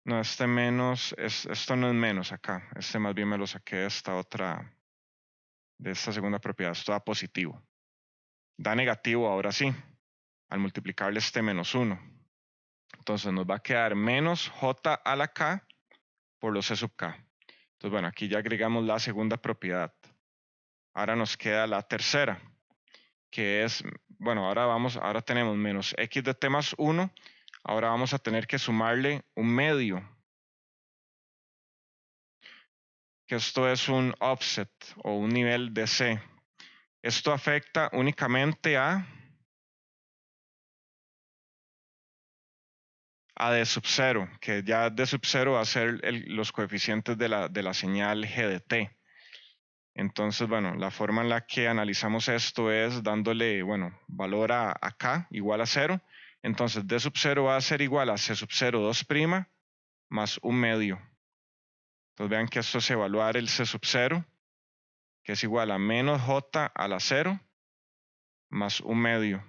No, este menos, esto no es menos acá. Este más bien me lo saqué de esta otra, de esta segunda propiedad. Esto da positivo. Da negativo ahora sí, al multiplicarle este menos 1. Entonces nos va a quedar menos j a la k por los c sub k. Entonces, bueno, aquí ya agregamos la segunda propiedad. Ahora nos queda la tercera, que es, bueno, ahora tenemos menos x de t más 1. Ahora vamos a tener que sumarle un medio, que esto es un offset o un nivel de c. Esto afecta únicamente a D sub 0, que ya D sub 0 va a ser los coeficientes de la señal g de t. Entonces, bueno, la forma en la que analizamos esto es dándole, bueno, valor a k igual a 0. Entonces, D sub 0 va a ser igual a C sub 0 2' más un medio. Entonces, vean que esto es evaluar el C sub 0, que es igual a menos j a la 0 más un medio.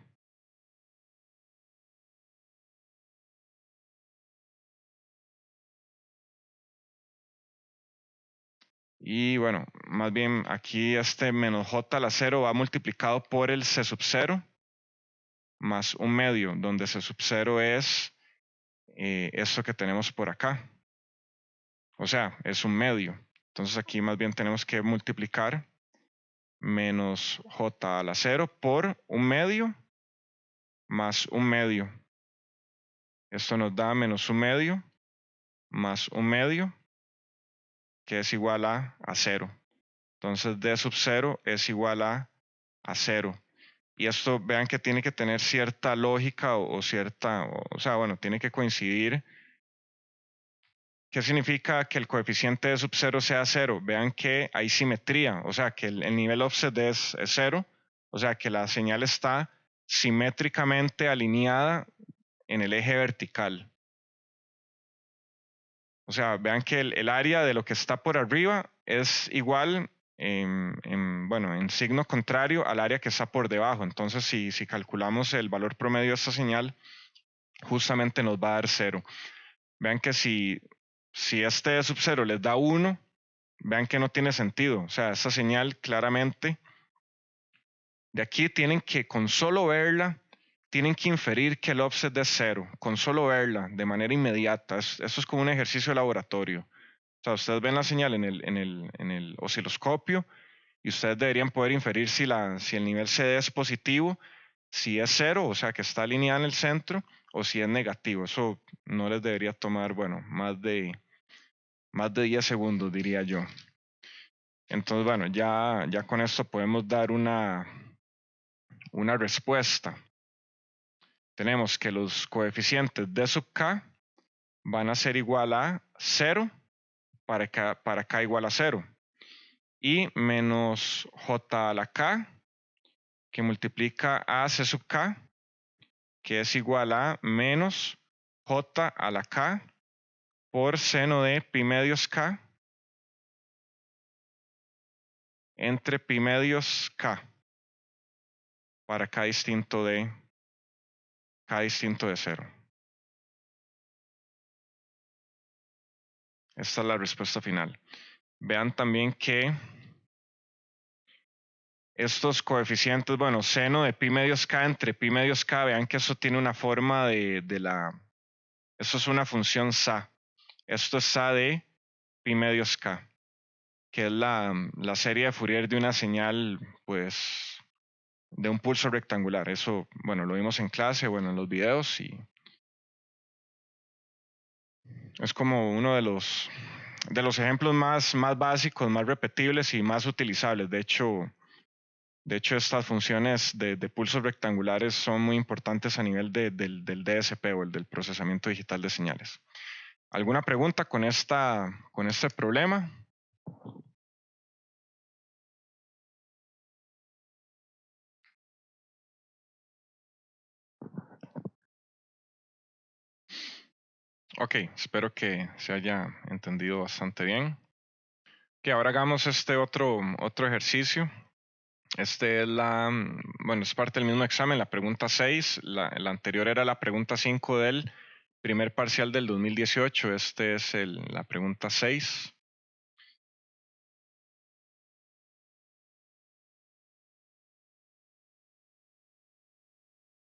Y bueno, más bien aquí este menos j a la 0 va multiplicado por el C sub 0 más un medio, donde C sub 0 es esto que tenemos por acá. O sea, es un medio. Entonces aquí más bien tenemos que multiplicar menos j a la 0 por un medio más un medio. Esto nos da menos un medio más un medio, que es igual a 0. Entonces D sub 0 es igual a 0. Y esto vean que tiene que tener cierta lógica o cierta, o sea, bueno, tiene que coincidir. ¿Qué significa que el coeficiente de sub 0 sea 0? Vean que hay simetría, o sea, que el nivel offset es 0, o sea, que la señal está simétricamente alineada en el eje vertical. O sea, vean que el área de lo que está por arriba es igual bueno, en signo contrario al área que está por debajo. Entonces, si calculamos el valor promedio de esta señal, justamente nos va a dar 0. Vean que si este de sub 0 les da 1, vean que no tiene sentido. O sea, esta señal claramente, de aquí tienen que, con solo verla, tienen que inferir que el offset es 0, con solo verla, de manera inmediata. Eso es como un ejercicio de laboratorio. O sea, ustedes ven la señal en el osciloscopio y ustedes deberían poder inferir si el nivel CD es positivo, si es 0, o sea que está alineada en el centro, o si es negativo. Eso no les debería tomar, bueno, más de 10 segundos, diría yo. Entonces, bueno, ya con esto podemos dar una respuesta. Tenemos que los coeficientes D sub K van a ser igual a 0 para K igual a 0. Y menos J a la K, que multiplica a C sub K, que es igual a menos J a la K por seno de pi medios K entre pi medios K. para K distinto de 0. Esta es la respuesta final. Vean también que estos coeficientes, bueno, seno de pi medios k entre pi medios k, vean que eso tiene una forma eso es una función SA. Esto es SA de pi medios k, que es la serie de Fourier de una señal, pues, de un pulso rectangular. Eso, bueno, lo vimos en clase, bueno, en los videos, y es como uno de los ejemplos más básicos, más repetibles y más utilizables. De hecho, estas funciones de pulsos rectangulares son muy importantes a nivel del DSP o el del procesamiento digital de señales. ¿Alguna pregunta con este problema? Ok, espero que se haya entendido bastante bien. Que ahora hagamos este otro ejercicio. Este es bueno, es parte del mismo examen, la pregunta 6. La anterior era la pregunta 5 del primer parcial del 2018. Este es la pregunta 6.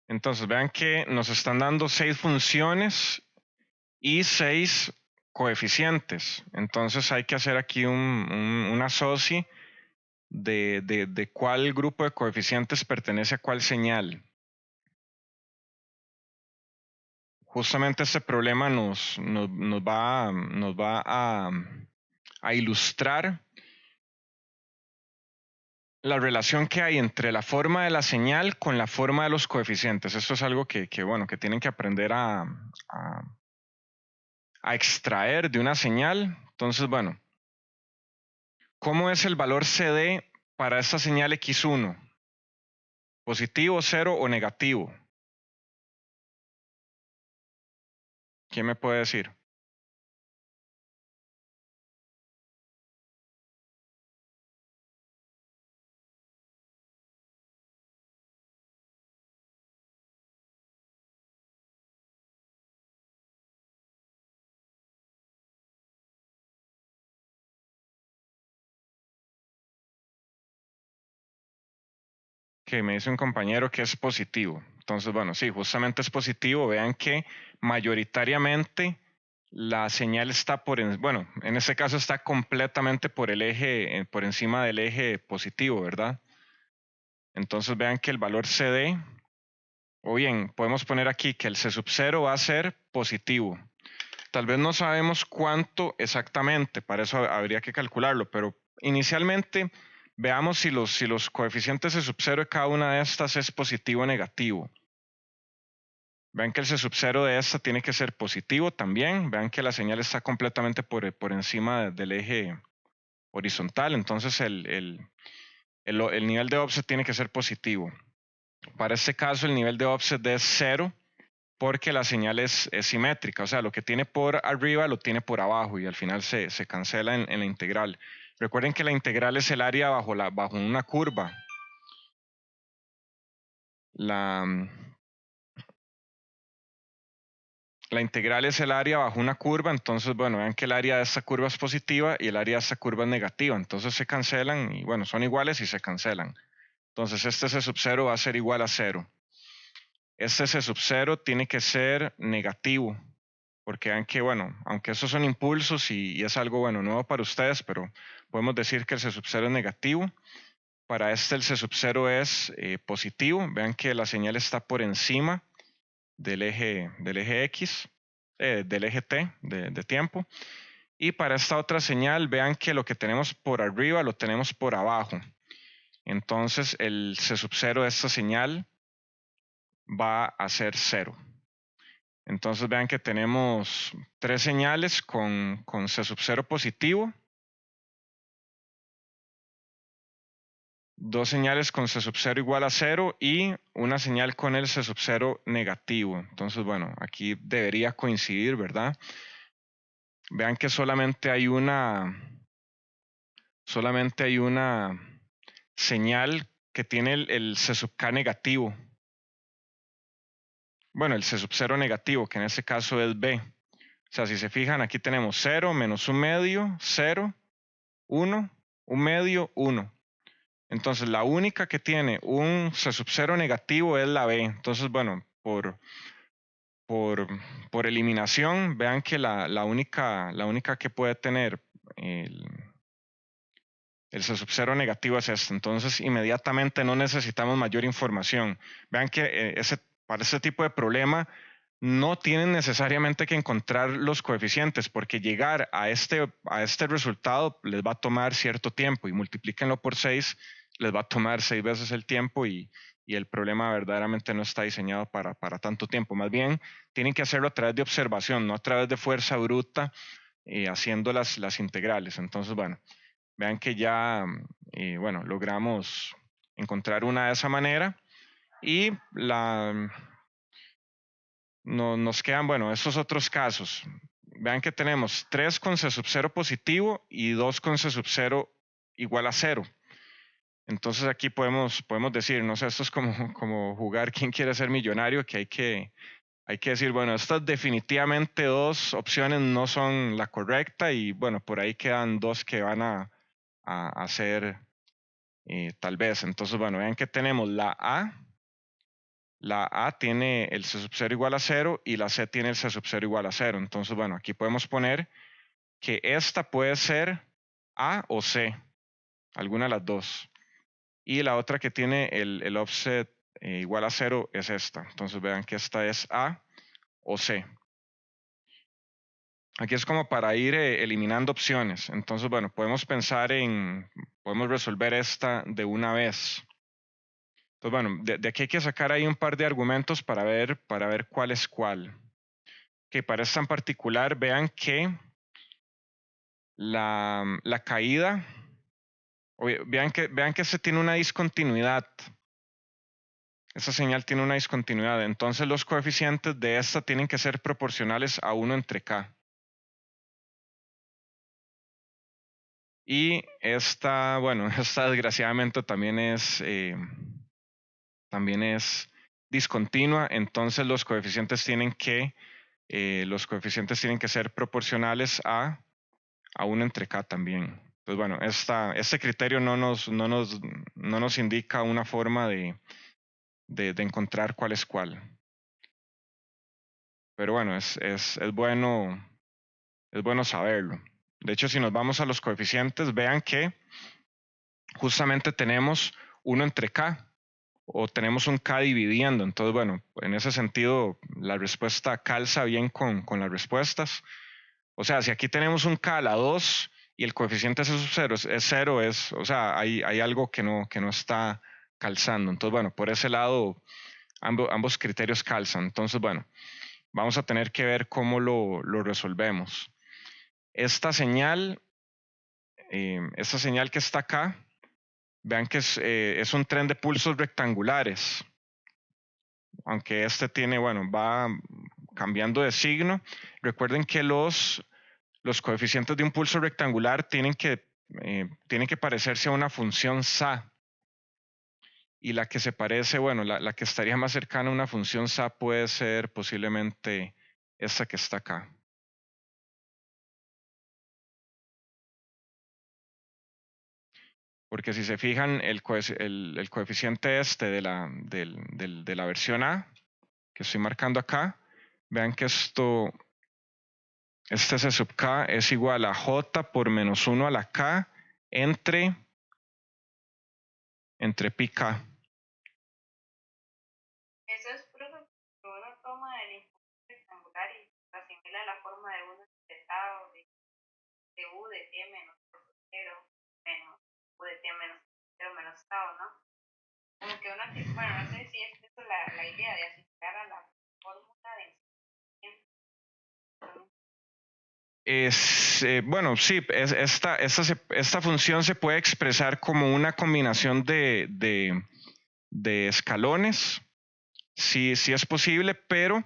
Entonces, vean que nos están dando 6 funciones y 6 coeficientes. Entonces, hay que hacer aquí una associ de cuál grupo de coeficientes pertenece a cuál señal. Justamente este problema nos va a ilustrar la relación que hay entre la forma de la señal con la forma de los coeficientes. Esto es algo bueno, que tienen que aprender a extraer de una señal. Entonces, bueno, ¿cómo es el valor CD para esta señal X1? ¿Positivo, cero o negativo? ¿Quién me puede decir? Que me dice un compañero que es positivo. Entonces, bueno, sí, justamente es positivo. Vean que mayoritariamente la señal está bueno, en este caso está completamente por el eje, por encima del eje positivo, ¿verdad? Entonces vean que el valor CD, o bien, podemos poner aquí que el C sub 0 va a ser positivo. Tal vez no sabemos cuánto exactamente, para eso habría que calcularlo, pero inicialmente veamos si los coeficientes C sub 0 de cada una de estas es positivo o negativo. Vean que el C sub 0 de esta tiene que ser positivo también. Vean que la señal está completamente por encima del eje horizontal, entonces el nivel de offset tiene que ser positivo. Para este caso el nivel de offset es 0 porque la señal es simétrica, o sea, lo que tiene por arriba lo tiene por abajo y al final se cancela en la integral. Recuerden que la integral es el área bajo una curva. La integral es el área bajo una curva, entonces, bueno, vean que el área de esta curva es positiva y el área de esta curva es negativa, entonces se cancelan y, bueno, son iguales y se cancelan. Entonces, este C sub 0 va a ser igual a 0. Este C sub 0 tiene que ser negativo, porque vean que, bueno, aunque esos son impulsos y es algo, bueno, nuevo para ustedes, pero podemos decir que el C sub 0 es negativo. Para este el C sub 0 es positivo. Vean que la señal está por encima del eje X, del eje T de tiempo. Y para esta otra señal, vean que lo que tenemos por arriba lo tenemos por abajo. Entonces el C sub 0 de esta señal va a ser 0. Entonces vean que tenemos 3 señales con C sub 0 positivo, 2 señales con C sub 0 igual a 0 y una señal con el C sub 0 negativo. Entonces, bueno, aquí debería coincidir, ¿verdad? Vean que solamente hay una señal que tiene el C sub k negativo. Bueno, el C sub 0 negativo, que en este caso es B. O sea, si se fijan, aquí tenemos 0, menos 1 medio, 0, 1, 1 medio, 1. Entonces, la única que tiene un C sub 0 negativo es la B. Entonces, bueno, por eliminación, vean que la única que puede tener el C sub 0 negativo es esta. Entonces, inmediatamente no necesitamos mayor información. Vean que para este tipo de problema no tienen necesariamente que encontrar los coeficientes, porque llegar a este resultado les va a tomar cierto tiempo y multiplíquenlo por 6, les va a tomar 6 veces el tiempo y el problema verdaderamente no está diseñado para tanto tiempo. Más bien, tienen que hacerlo a través de observación, no a través de fuerza bruta, haciendo las integrales. Entonces, bueno, vean que ya, bueno, logramos encontrar una de esa manera y nos quedan, bueno, estos otros casos. Vean que tenemos 3 con C sub 0 positivo y 2 con C sub 0 igual a 0. Entonces aquí podemos decir, no sé, esto es como jugar quién quiere ser millonario, que hay que decir, bueno, estas definitivamente dos opciones no son la correcta y bueno, por ahí quedan dos que van a hacer tal vez. Entonces, bueno, vean que tenemos la A. La A tiene el C sub 0 igual a 0 y la C tiene el C sub 0 igual a 0. Entonces, bueno, aquí podemos poner que esta puede ser A o C, alguna de las dos. Y la otra que tiene el offset igual a 0 es esta. Entonces, vean que esta es A o C. Aquí es como para ir eliminando opciones. Entonces, bueno, podemos resolver esta de una vez. Entonces, bueno, de aquí hay que sacar ahí un par de argumentos para ver cuál es cuál. Que para esta en particular, vean que la caída, vean que este tiene una discontinuidad. Esta señal tiene una discontinuidad. Entonces los coeficientes de esta tienen que ser proporcionales a 1 entre k. Y esta, bueno, esta desgraciadamente también es discontinua. Entonces los coeficientes tienen que ser proporcionales a 1 entre k también. Pues bueno, este criterio no nos indica una forma de encontrar cuál es cuál. Pero bueno, es bueno saberlo. De hecho, si nos vamos a los coeficientes, vean que justamente tenemos 1 entre k o tenemos un k dividiendo. Entonces, bueno, en ese sentido, la respuesta calza bien con las respuestas. O sea, si aquí tenemos un k a la 2 y el coeficiente es 0, o sea, hay algo que no está calzando. Entonces, bueno, por ese lado, ambos criterios calzan. Entonces, bueno, vamos a tener que ver cómo lo resolvemos. Esta señal que está acá, vean que es un tren de pulsos rectangulares. Aunque este tiene, bueno, va cambiando de signo. Recuerden que los coeficientes de un pulso rectangular tienen que parecerse a una función SA. Y la que se parece, bueno, la que estaría más cercana a una función SA puede ser posiblemente esta que está acá. Porque si se fijan, el coeficiente este de la versión A, que estoy marcando acá, vean que este C sub K es igual a J por menos 1 a la K entre pi K. Eso es porque uno toma el impulso rectangular y lo asimila a la forma de uno expresado de U de T menos 0 menos U de T menos 0 menos tau, ¿no? Como que uno, bueno, no sé si es eso la idea de asimilar a la fórmula de bueno, sí, esta función se puede expresar como una combinación de escalones, sí es posible, pero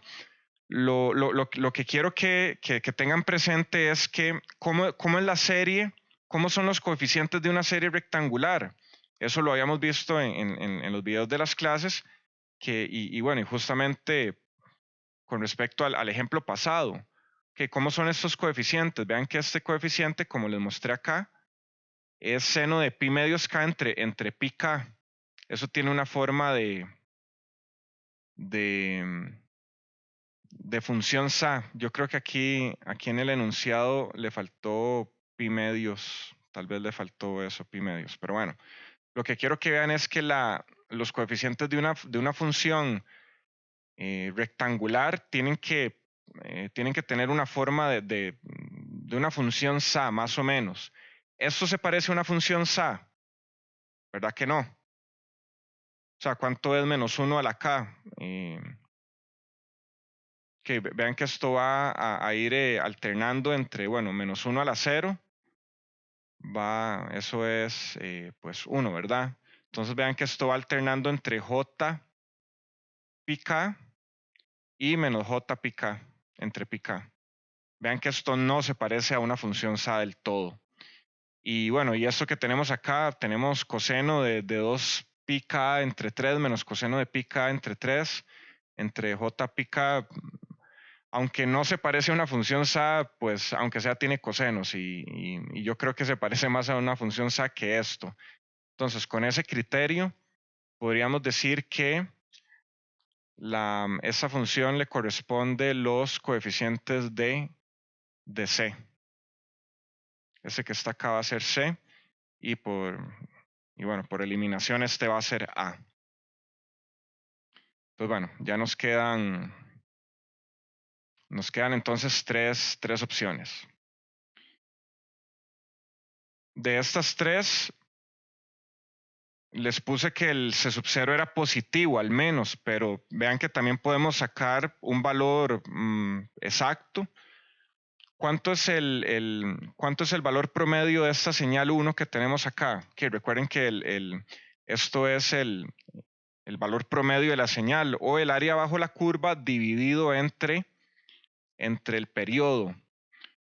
lo que quiero que tengan presente es que cómo es la serie, cómo son los coeficientes de una serie rectangular. Eso lo habíamos visto en los videos de las clases, y bueno, y justamente con respecto al ejemplo pasado, que cómo son estos coeficientes. Vean que este coeficiente, como les mostré acá, es seno de pi medios k entre pi k. Eso tiene una forma de, de función SA. Yo creo que aquí en el enunciado le faltó pi medios, tal vez le faltó eso, pi medios, pero bueno, lo que quiero que vean es que los coeficientes de una función rectangular tienen que tener una forma de una función SA, más o menos. ¿Esto se parece a una función SA? ¿Verdad que no? O sea, ¿cuánto es menos 1 a la k? Que vean que esto va a ir alternando entre, bueno, menos 1 a la 0, eso es pues 1, ¿verdad? Entonces vean que esto va alternando entre j pi k y menos j pi k, entre pi k. Vean que esto no se parece a una función SA del todo. Y bueno, y esto que tenemos acá, tenemos coseno de 2 pi k entre 3 menos coseno de pi k entre 3 entre j pi k. Aunque no se parece a una función SA, pues aunque sea tiene cosenos y yo creo que se parece más a una función SA que esto. Entonces, con ese criterio, podríamos decir que esta función le corresponde los coeficientes de C. Ese que está acá va a ser C y bueno, por eliminación este va a ser A. Pues bueno, ya nos quedan entonces tres opciones. De estas tres, les puse que el C sub 0 era positivo al menos, pero vean que también podemos sacar un valor exacto. ¿Cuánto es cuánto es el valor promedio de esta señal 1 que tenemos acá? Que recuerden que esto es el valor promedio de la señal o el área bajo la curva dividido entre el periodo.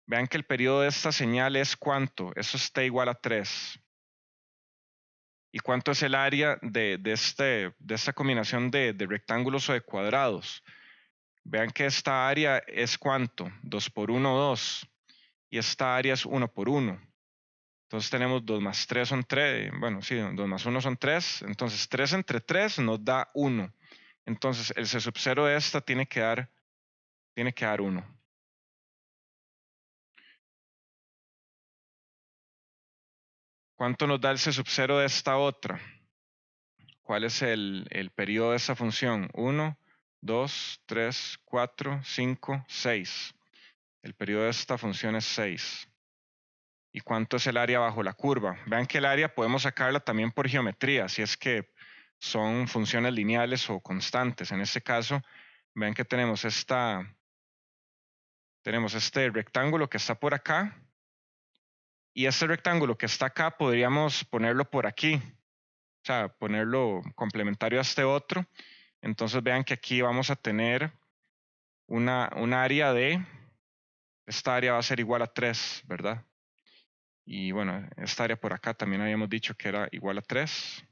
Vean que el periodo de esta señal es ¿cuánto? Eso está igual a 3. ¿Y cuánto es el área de esta combinación de rectángulos o de cuadrados? Vean que esta área es ¿cuánto? 2 por 1, 2. Y esta área es 1 por 1. Entonces tenemos 2 más 3 son 3. Bueno, sí, 2 más 1 son 3. Entonces 3 entre 3 nos da 1. Entonces el C sub 0 de esta tiene que dar 1. ¿Cuánto nos da el C sub 0 de esta otra? ¿Cuál es el periodo de esta función? 1, 2, 3, 4, 5, 6. El periodo de esta función es 6. ¿Y cuánto es el área bajo la curva? Vean que el área podemos sacarla también por geometría, si es que son funciones lineales o constantes. En este caso, vean que tenemos este rectángulo que está por acá, y este rectángulo que está acá podríamos ponerlo por aquí, o sea, ponerlo complementario a este otro. Entonces vean que aquí vamos a tener un área esta área va a ser igual a 3, ¿verdad? Y bueno, esta área por acá también habíamos dicho que era igual a 3.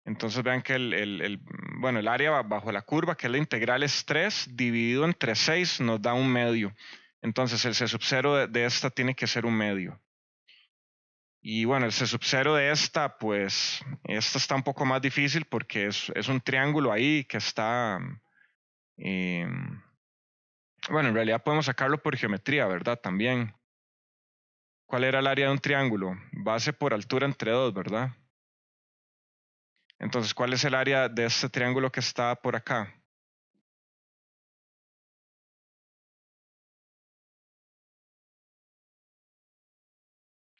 Entonces vean que bueno, el área bajo la curva, que es la integral, es 3 dividido entre 6 nos da un medio. Entonces el C sub 0 de esta tiene que ser un medio. Y bueno, el C sub 0 de esta, pues esta está un poco más difícil porque es un triángulo ahí que está... bueno, en realidad podemos sacarlo por geometría, ¿verdad? También. ¿Cuál era el área de un triángulo? Base por altura entre 2, ¿verdad? Entonces, ¿cuál es el área de este triángulo que está por acá?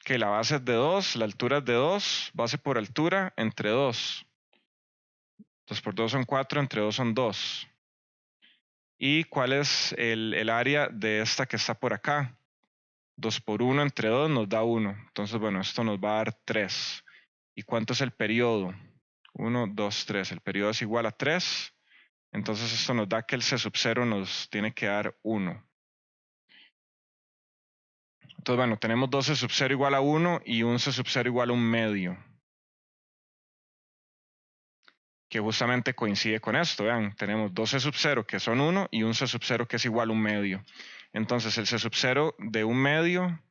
Que la base es de 2, la altura es de 2, base por altura entre 2. 2 por 2 son 4, entre 2 son 2. ¿Y cuál es el área de esta que está por acá? 2 por 1 entre 2 nos da 1. Entonces, bueno, esto nos va a dar 3. ¿Y cuánto es el periodo? 1, 2, 3. El periodo es igual a 3. Entonces esto nos da que el C sub 0 nos tiene que dar 1. Entonces, bueno, tenemos 2c sub 0 igual a 1 y un c sub 0 igual a 1 medio. Que justamente coincide con esto. Vean, tenemos 2c sub 0 que son 1 y un c sub 0 que es igual a 1 medio. Entonces, el c sub 0 de 1 medio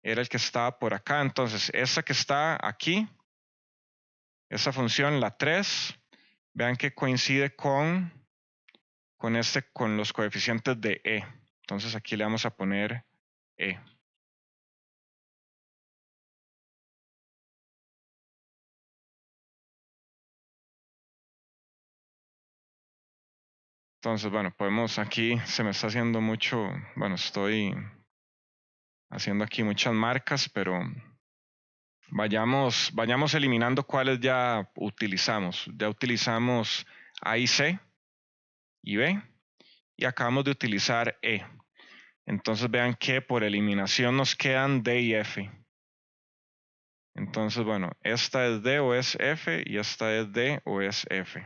era el que estaba por acá. Entonces, esta que está aquí, esa función, la 3, vean que coincide con los coeficientes de e. Entonces, aquí le vamos a poner e. Entonces, bueno, podemos aquí, se me está haciendo mucho, bueno, estoy haciendo aquí muchas marcas, pero vayamos eliminando cuáles ya utilizamos. Ya utilizamos A y C y B y acabamos de utilizar E. Entonces vean que por eliminación nos quedan D y F. Entonces, bueno, esta es D o es F y esta es D o es F.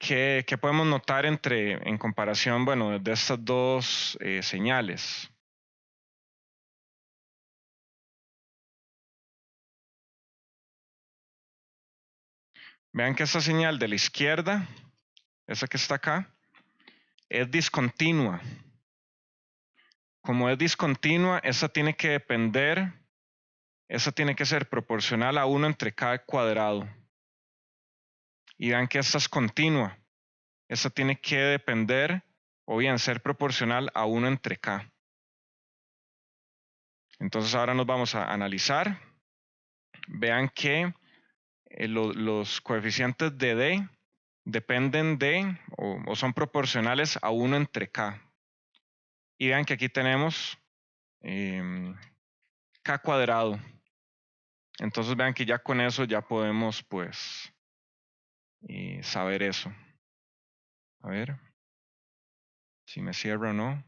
¿Qué podemos notar en comparación, bueno, de estas dos señales? Vean que esta señal de la izquierda, esa que está acá, es discontinua. Como es discontinua, esa tiene que depender, esa tiene que ser proporcional a 1 entre k al cuadrado. Y vean que esta es continua. Esta tiene que depender, o bien ser proporcional a 1 entre k. Entonces ahora nos vamos a analizar. Vean que los coeficientes de D dependen de o son proporcionales a 1 entre k. Y vean que aquí tenemos k cuadrado. Entonces vean que ya con eso ya podemos pues saber eso. A ver si me cierra o no.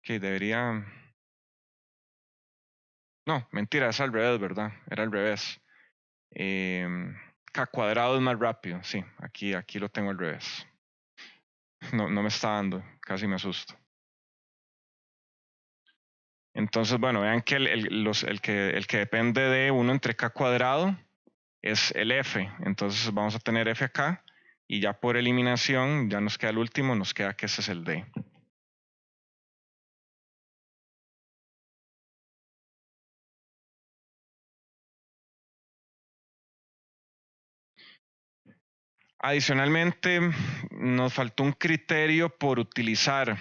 Que debería... No, mentira, es al revés, ¿verdad? Era al revés. K cuadrado es más rápido. Sí, aquí lo tengo al revés. No me está dando, casi me asusto. Entonces, bueno, vean que el que depende de 1 entre k cuadrado es el f. Entonces vamos a tener f acá y ya por eliminación ya nos queda el último, nos queda que ese es el d. Adicionalmente, nos faltó un criterio por utilizar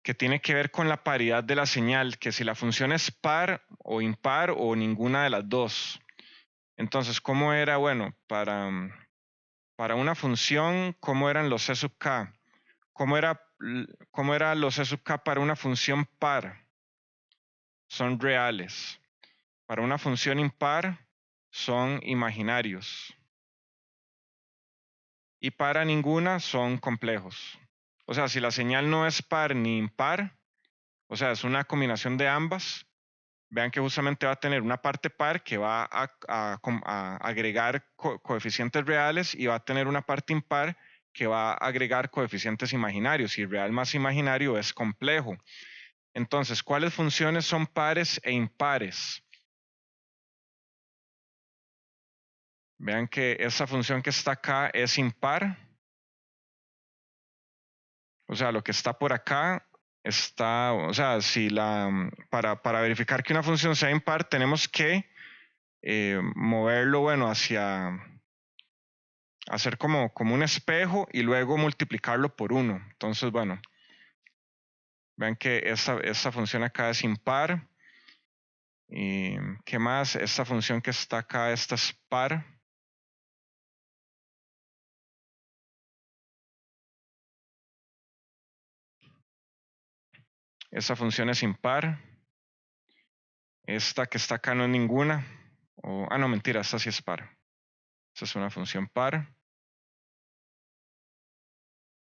que tiene que ver con la paridad de la señal, que si la función es par o impar o ninguna de las dos. Entonces, ¿cómo era? Bueno, para una función, ¿cómo eran los C sub k? ¿Cómo era los C sub k para una función par? Son reales. Para una función impar, son imaginarios. Y para ninguna son complejos. O sea, si la señal no es par ni impar, o sea, es una combinación de ambas, vean que justamente va a tener una parte par que va a agregar coeficientes reales y va a tener una parte impar que va a agregar coeficientes imaginarios. Y real más imaginario es complejo. Entonces, ¿cuáles funciones son pares e impares? Vean que esa función que está acá es impar. O sea, lo que está por acá está, o sea, si para verificar que una función sea impar, tenemos que moverlo, bueno, hacer como un espejo y luego multiplicarlo por 1. Entonces, bueno, vean que esta función acá es impar. ¿Y qué más? Esta función que está acá, esta es par. Esta función es impar. Esta que está acá no es ninguna. No, mentira, esta sí es par. Esta es una función par.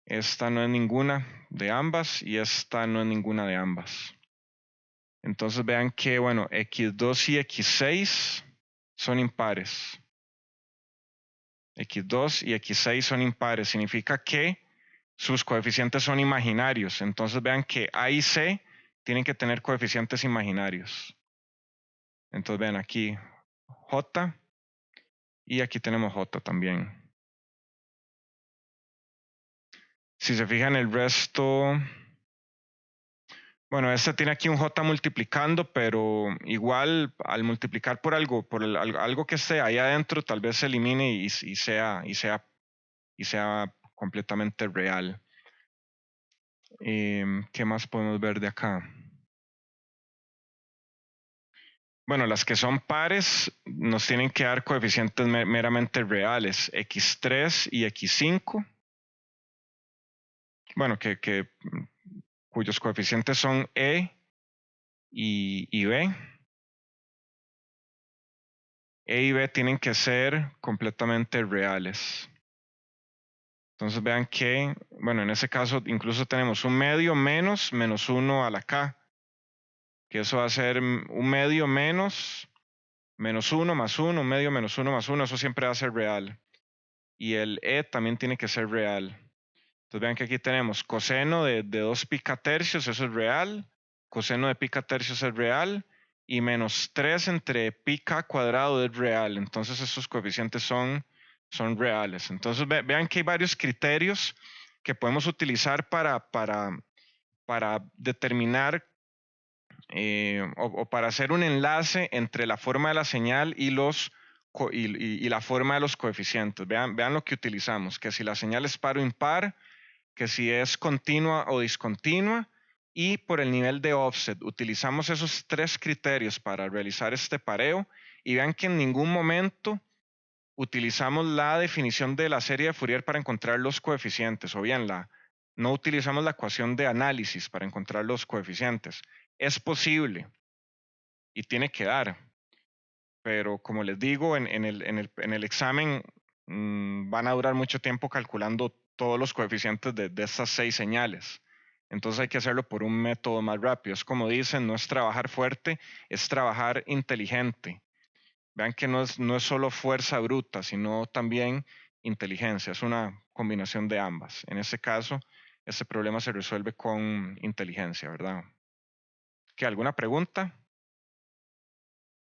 Esta no es ninguna de ambas y esta no es ninguna de ambas. Entonces vean que, bueno, x2 y x6 son impares. X2 y X6 son impares. Significa que sus coeficientes son imaginarios. Entonces vean que A y C tienen que tener coeficientes imaginarios. Entonces vean aquí J y aquí tenemos J también. Si se fijan el resto, bueno, este tiene aquí un J multiplicando, pero igual al multiplicar por algo, algo que esté ahí adentro, tal vez se elimine y sea completamente real. ¿Qué más podemos ver de acá? Bueno, las que son pares nos tienen que dar coeficientes meramente reales, x3 y x5. Bueno, cuyos coeficientes son e y b. E y b tienen que ser completamente reales. Entonces vean que, bueno, en ese caso incluso tenemos un medio menos 1 a la k, que eso va a ser un medio menos 1 más 1, un medio menos 1 más 1, eso siempre va a ser real. Y el e también tiene que ser real. Entonces vean que aquí tenemos coseno de 2 picatercios, eso es real. Coseno de picatercios es real. Y menos 3 entre pi k cuadrado es real. Entonces esos coeficientes son reales. Entonces vean que hay varios criterios que podemos utilizar para determinar o para hacer un enlace entre la forma de la señal y la forma de los coeficientes. Vean lo que utilizamos, que si la señal es par o impar, que si es continua o discontinua, y por el nivel de offset. Utilizamos esos 3 criterios para realizar este pareo y vean que en ningún momento utilizamos la definición de la serie de Fourier para encontrar los coeficientes, o bien no utilizamos la ecuación de análisis para encontrar los coeficientes. Es posible y tiene que dar, pero como les digo, en el examen van a durar mucho tiempo calculando todos los coeficientes de estas 6 señales. Entonces hay que hacerlo por un método más rápido. Es como dicen, no es trabajar fuerte, es trabajar inteligente. Vean que no es solo fuerza bruta, sino también inteligencia. Es una combinación de ambas. En este caso, este problema se resuelve con inteligencia, ¿verdad? ¿Qué, alguna pregunta?